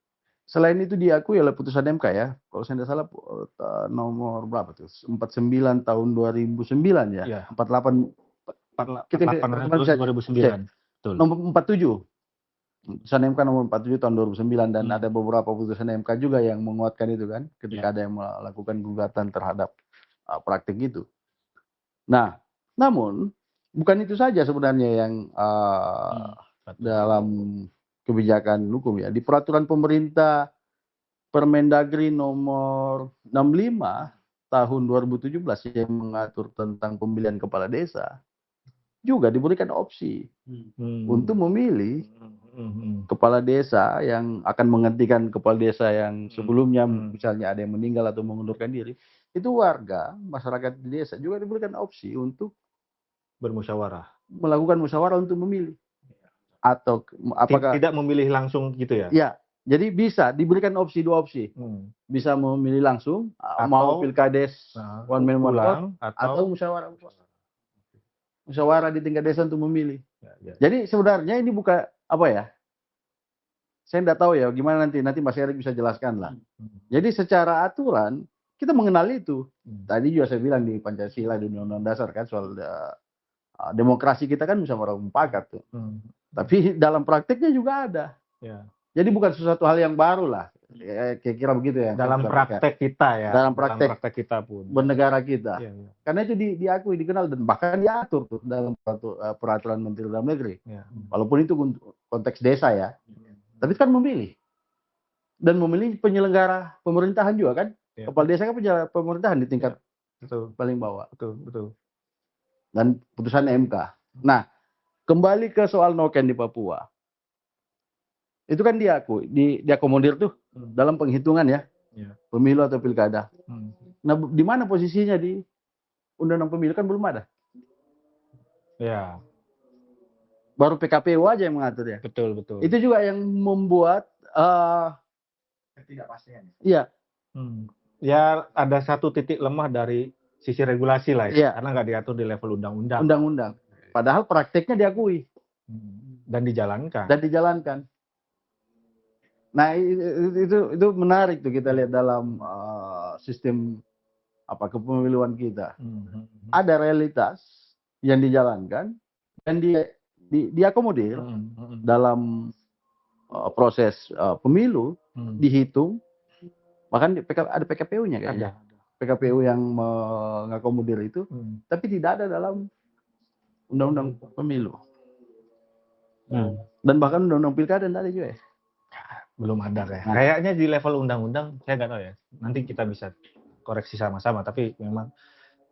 selain itu diakui oleh putusan MK ya, kalau saya tidak salah nomor berapa tuh? 49 tahun 2009 ya. 48 2009. Betul. Nomor 47. Putusan MK nomor 47 tahun 2009 dan ada beberapa putusan MK juga yang menguatkan itu kan ketika ada yang melakukan gugatan terhadap praktik itu. Nah, namun bukan itu saja sebenarnya yang dalam kebijakan hukum ya, di peraturan pemerintah Permendagri nomor 65 tahun 2017 yang mengatur tentang pemilihan kepala desa juga diberikan opsi untuk memilih kepala desa yang akan menggantikan kepala desa yang sebelumnya, misalnya ada yang meninggal atau mengundurkan diri. Itu warga masyarakat di desa juga diberikan opsi untuk bermusyawarah. melakukan musyawarah untuk memilih, atau apakah Tidak memilih langsung gitu ya? ya, jadi bisa diberikan dua opsi. Bisa memilih langsung, mau Atau pilkades one man one vote, pulang atau musyawarah di tingkat desa untuk memilih. Ya. Jadi sebenarnya ini bukan apa ya? Saya tidak tahu ya gimana nanti Mas Erik bisa jelaskan lah. Jadi secara aturan kita mengenal itu. Tadi juga saya bilang di Pancasila, di Undang-Undang Dasar kan soal demokrasi kita kan musyawarah mufakat tuh. Tapi dalam prakteknya juga ada. Ya. Jadi bukan sesuatu hal yang baru lah. Ya, kira-kira begitu ya. Dalam praktek kita ya. Dalam praktek kita pun. bernegara kita. Ya. Karena itu diakui, dikenal, dan bahkan diatur tuh dalam peraturan Menteri Dalam Negeri. Ya. Walaupun itu konteks desa ya. Tapi kan memilih. Dan memilih penyelenggara pemerintahan juga kan. Ya. Kepala desa kan pemerintahan di tingkat Betul. paling bawah. Betul. Dan putusan MK. Nah, kembali ke soal noken di Papua. Itu kan diakomodir tuh dalam penghitungan ya. Pemilu atau pilkada. Nah, di mana posisinya di Undang-Undang Pemilu kan belum ada. Ya. Baru PKPU aja yang mengatur ya. Betul. Itu juga yang membuat ketidakpastian. Iya. Ya, ada satu titik lemah dari sisi regulasi lah ya. Iya. Karena nggak diatur di level undang-undang. Undang-undang. Padahal prakteknya diakui. Dan dijalankan. Nah, itu menarik tuh kita lihat dalam sistem kepemiluan kita. Ada realitas yang dijalankan dan diakomodir dalam proses pemilu, dihitung, bahkan ada PKPU-nya kayaknya. PKPU yang mengakomodir itu, tapi tidak ada dalam Undang-Undang Pemilu. Dan bahkan Undang-Undang Pilkada tidak ada juga ya. Belum ada kayak. Kayaknya di level undang-undang saya nggak tahu ya. Nanti kita bisa koreksi sama-sama. Tapi memang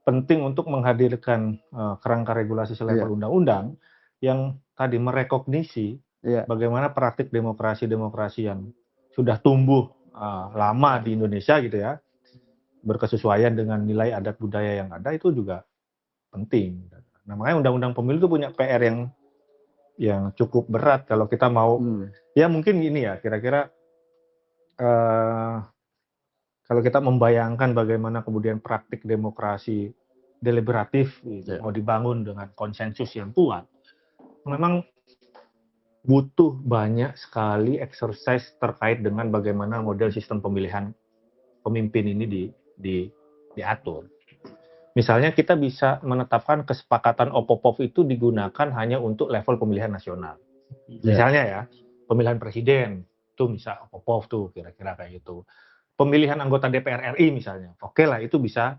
penting untuk menghadirkan kerangka regulasi selevel undang-undang yang tadi merekognisi bagaimana praktik demokrasi yang sudah tumbuh lama di Indonesia gitu ya, berkesesuaian dengan nilai adat budaya yang ada, itu juga penting. Nah, makanya undang-undang pemilu itu punya PR yang cukup berat kalau kita mau ya mungkin gini ya, kira-kira kalau kita membayangkan bagaimana kemudian praktik demokrasi deliberatif mau dibangun dengan konsensus yang kuat, memang butuh banyak sekali exercise terkait dengan bagaimana model sistem pemilihan pemimpin ini diatur. Misalnya kita bisa menetapkan kesepakatan OPOPOV itu digunakan hanya untuk level pemilihan nasional. Misalnya ya, pemilihan presiden itu bisa OPOPOV tuh kira-kira kayak gitu. Pemilihan anggota DPR RI misalnya, oke lah itu bisa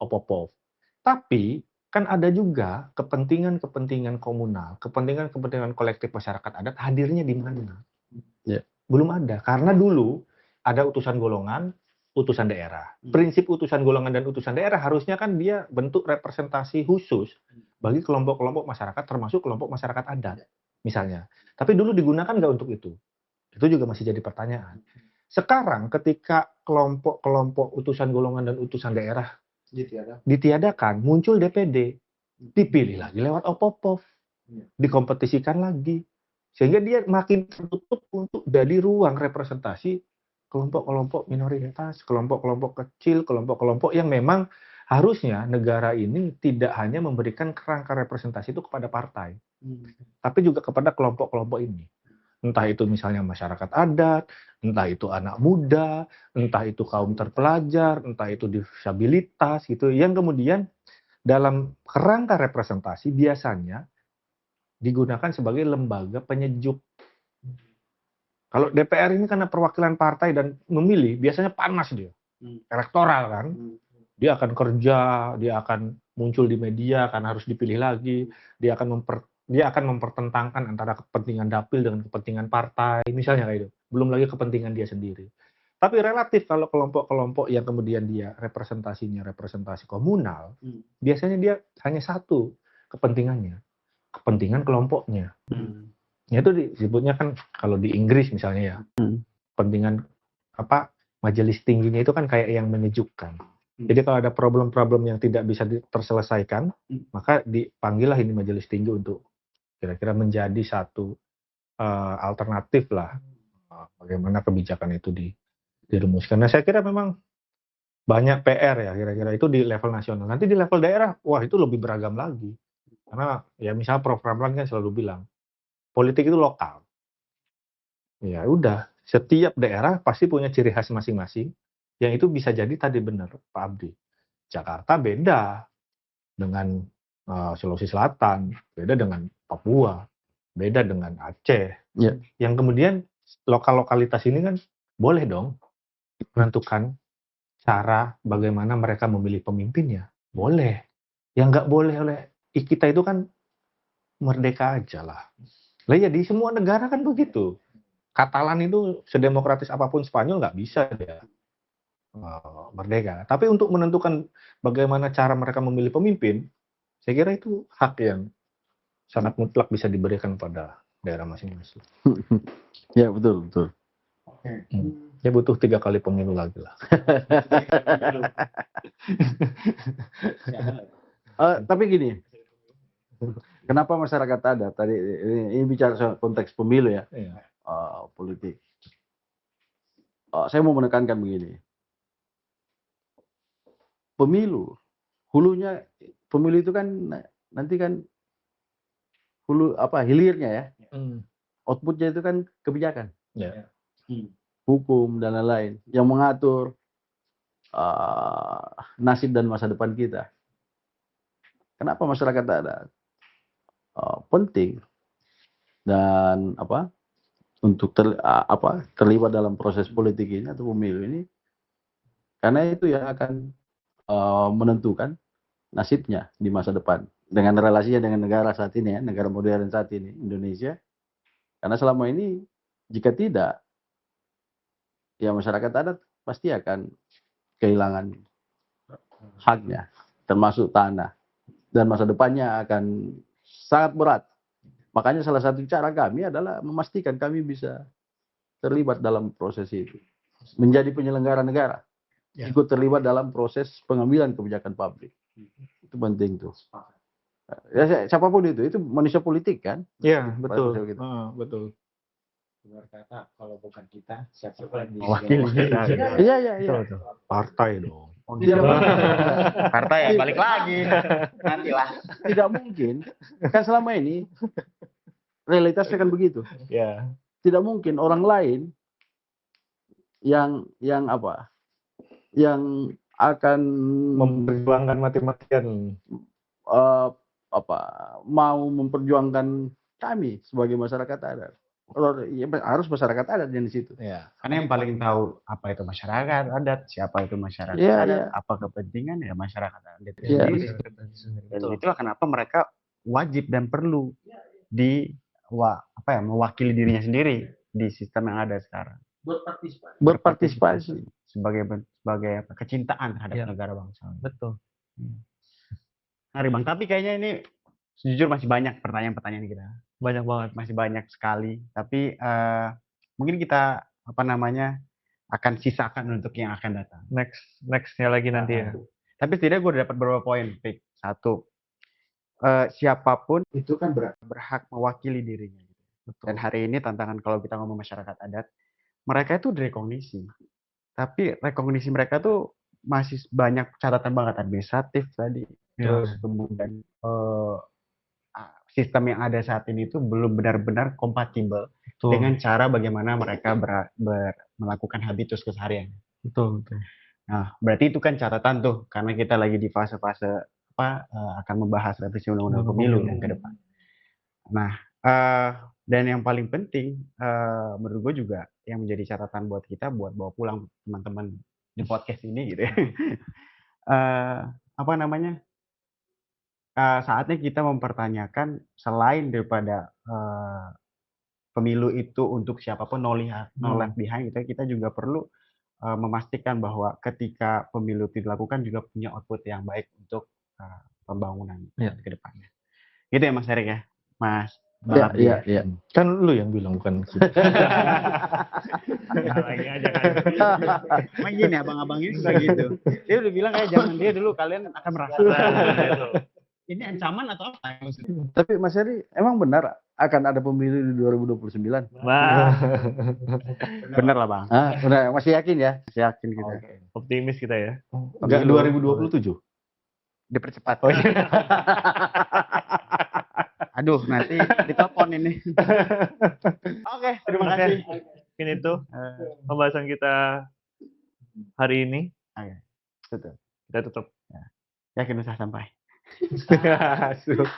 OPOPOV. Tapi kan ada juga kepentingan-kepentingan komunal, kepentingan-kepentingan kolektif masyarakat adat hadirnya di mana? Belum ada, karena dulu ada utusan golongan, utusan daerah. Prinsip utusan golongan dan utusan daerah harusnya kan dia bentuk representasi khusus bagi kelompok-kelompok masyarakat, termasuk kelompok masyarakat adat misalnya. Tapi dulu digunakan nggak untuk itu? Itu juga masih jadi pertanyaan. Sekarang ketika kelompok-kelompok utusan golongan dan utusan daerah ditiadakan, muncul DPD, dipilih lagi lewat OPOPOV, dikompetisikan lagi, sehingga dia makin tertutup untuk jadi ruang representasi kelompok-kelompok minoritas, kelompok-kelompok kecil, kelompok-kelompok yang memang harusnya negara ini tidak hanya memberikan kerangka representasi itu kepada partai, tapi juga kepada kelompok-kelompok ini. Entah itu misalnya masyarakat adat, entah itu anak muda, entah itu kaum terpelajar, entah itu disabilitas gitu, yang kemudian dalam kerangka representasi biasanya digunakan sebagai lembaga penyejuk. Kalau DPR ini karena perwakilan partai dan memilih, biasanya panas dia. Elektoral kan. Dia akan kerja, dia akan muncul di media karena harus dipilih lagi, dia akan mempertentangkan antara kepentingan dapil dengan kepentingan partai, misalnya kayak itu. Belum lagi kepentingan dia sendiri. Tapi relatif kalau kelompok-kelompok yang kemudian dia representasi komunal, biasanya dia hanya satu kepentingannya, kepentingan kelompoknya. Ya itu disebutnya kan kalau di Inggris misalnya ya, kepentingan majelis tingginya itu kan kayak yang menyejukkan. Jadi kalau ada problem-problem yang tidak bisa terselesaikan, maka dipanggillah ini majelis tinggi untuk kira-kira menjadi satu alternatif lah bagaimana kebijakan itu dirumuskan. Nah saya kira memang banyak PR ya kira-kira itu di level nasional. Nanti di level daerah, wah itu lebih beragam lagi. Karena ya misalnya Prof. Ramlan kan selalu bilang, politik itu lokal. Ya udah, setiap daerah pasti punya ciri khas masing-masing. Yang itu bisa jadi tadi benar Pak Abdi. Jakarta beda dengan Sulawesi Selatan, beda dengan Papua, beda dengan Aceh. Ya. Yang kemudian lokalitas ini kan boleh dong menentukan cara bagaimana mereka memilih pemimpinnya. Boleh. Yang nggak boleh oleh kita itu kan merdeka aja lah. Lah ya di semua negara kan begitu. Katalan itu sedemokratis apapun Spanyol nggak bisa dia merdeka. Tapi untuk menentukan bagaimana cara mereka memilih pemimpin, saya kira itu hak yang sangat mutlak bisa diberikan pada daerah masing-masing. Ya betul. Ya butuh 3 kali pemilu lagi lah. Tapi gini, kenapa masyarakat adat tadi ini bicara soal konteks pemilu ya, politik. Saya mau menekankan begini, hulunya pemilu itu kan nanti kan hilirnya ya, outputnya itu kan kebijakan, hukum dan lain-lain yang mengatur nasib dan masa depan kita. Kenapa masyarakat adat penting dan untuk terlibat dalam proses politik ini atau pemilu ini, karena itu yang akan menentukan nasibnya di masa depan dengan relasinya dengan negara saat ini ya, negara modern saat ini Indonesia. Karena selama ini jika tidak, ya masyarakat adat pasti akan kehilangan haknya, termasuk tanah, dan masa depannya akan sangat berat. Makanya salah satu cara kami adalah memastikan kami bisa terlibat dalam proses itu, menjadi penyelenggara negara, ikut terlibat dalam proses pengambilan kebijakan publik. Itu penting tuh. Ya, siapapun itu manusia politik kan? Iya, betul. Betul. Berkata kalau bukan kita siapa lagi Mewakili kita. Iya. Partai dong. Partai ya balik lagi. Nantilah. Tidak mungkin. Kan selama ini realitasnya kan begitu. Ya. Tidak mungkin orang lain yang akan memperjuangkan mati-matian mau memperjuangkan kami sebagai masyarakat adat. Harus masyarakat adat yang di situ. Ya. Karena yang paling tahu apa itu masyarakat adat, siapa itu masyarakat adat, apa kepentingan ya masyarakat adat. Dan itulah kenapa mereka wajib dan perlu mewakili dirinya sendiri di sistem yang ada sekarang. Berpartisipasi sebagai kecintaan terhadap negara bangsa. Betul. Mari Bang, tapi kayaknya ini sejujur masih banyak pertanyaan-pertanyaan kita. Banyak banget. Masih banyak sekali. Tapi mungkin kita akan sisakan untuk yang akan datang. Nextnya lagi nanti ya. Tapi setidaknya gue dapat beberapa poin. Satu, siapapun itu kan berhak mewakili dirinya. Betul. Dan hari ini tantangan kalau kita ngomong masyarakat adat, mereka itu direkognisi. Tapi rekognisi mereka tuh masih banyak catatan banget administratif tadi. Terus kemudian sistem yang ada saat ini itu belum benar-benar kompatibel dengan cara bagaimana mereka melakukan habitus keseharian. Betul. Nah, berarti itu kan catatan tuh, karena kita lagi di fase-fase akan membahas revisi undang-undang pemilu yang ke depan. Nah, dan yang paling penting menurut gue juga yang menjadi catatan buat kita buat bawa pulang teman-teman di podcast ini gitu ya. Saatnya kita mempertanyakan selain daripada pemilu itu untuk siapapun no left behind gitu, kita juga perlu memastikan bahwa ketika pemilu dilakukan juga punya output yang baik untuk pembangunan Iya. ke depannya. Gitu ya Mas Erik ya? Mas Iya, Bang Abdi iya, ya? iya. Kan lu yang bilang bukan kita. Lagi aja kan. Emang gini abang-abang ini suka gitu. Dia udah bilang kayak zaman dia dulu kalian akan merasa Gitu. ini ancaman atau apa maksudnya? Tapi Mas Heri, emang benar akan ada pemilu di 2029? Wah, Bener lah Bang. Ah, benar, masih yakin ya? Masih yakin kita. optimis kita ya. Enggak 2027. Dipercepat. Oh iya. Aduh, nanti ditelepon ini. Oke, terima kasih. Mungkin itu pembahasan kita hari ini. Oke, tutup. Kita tutup. Yakin usah sampai. Masuk.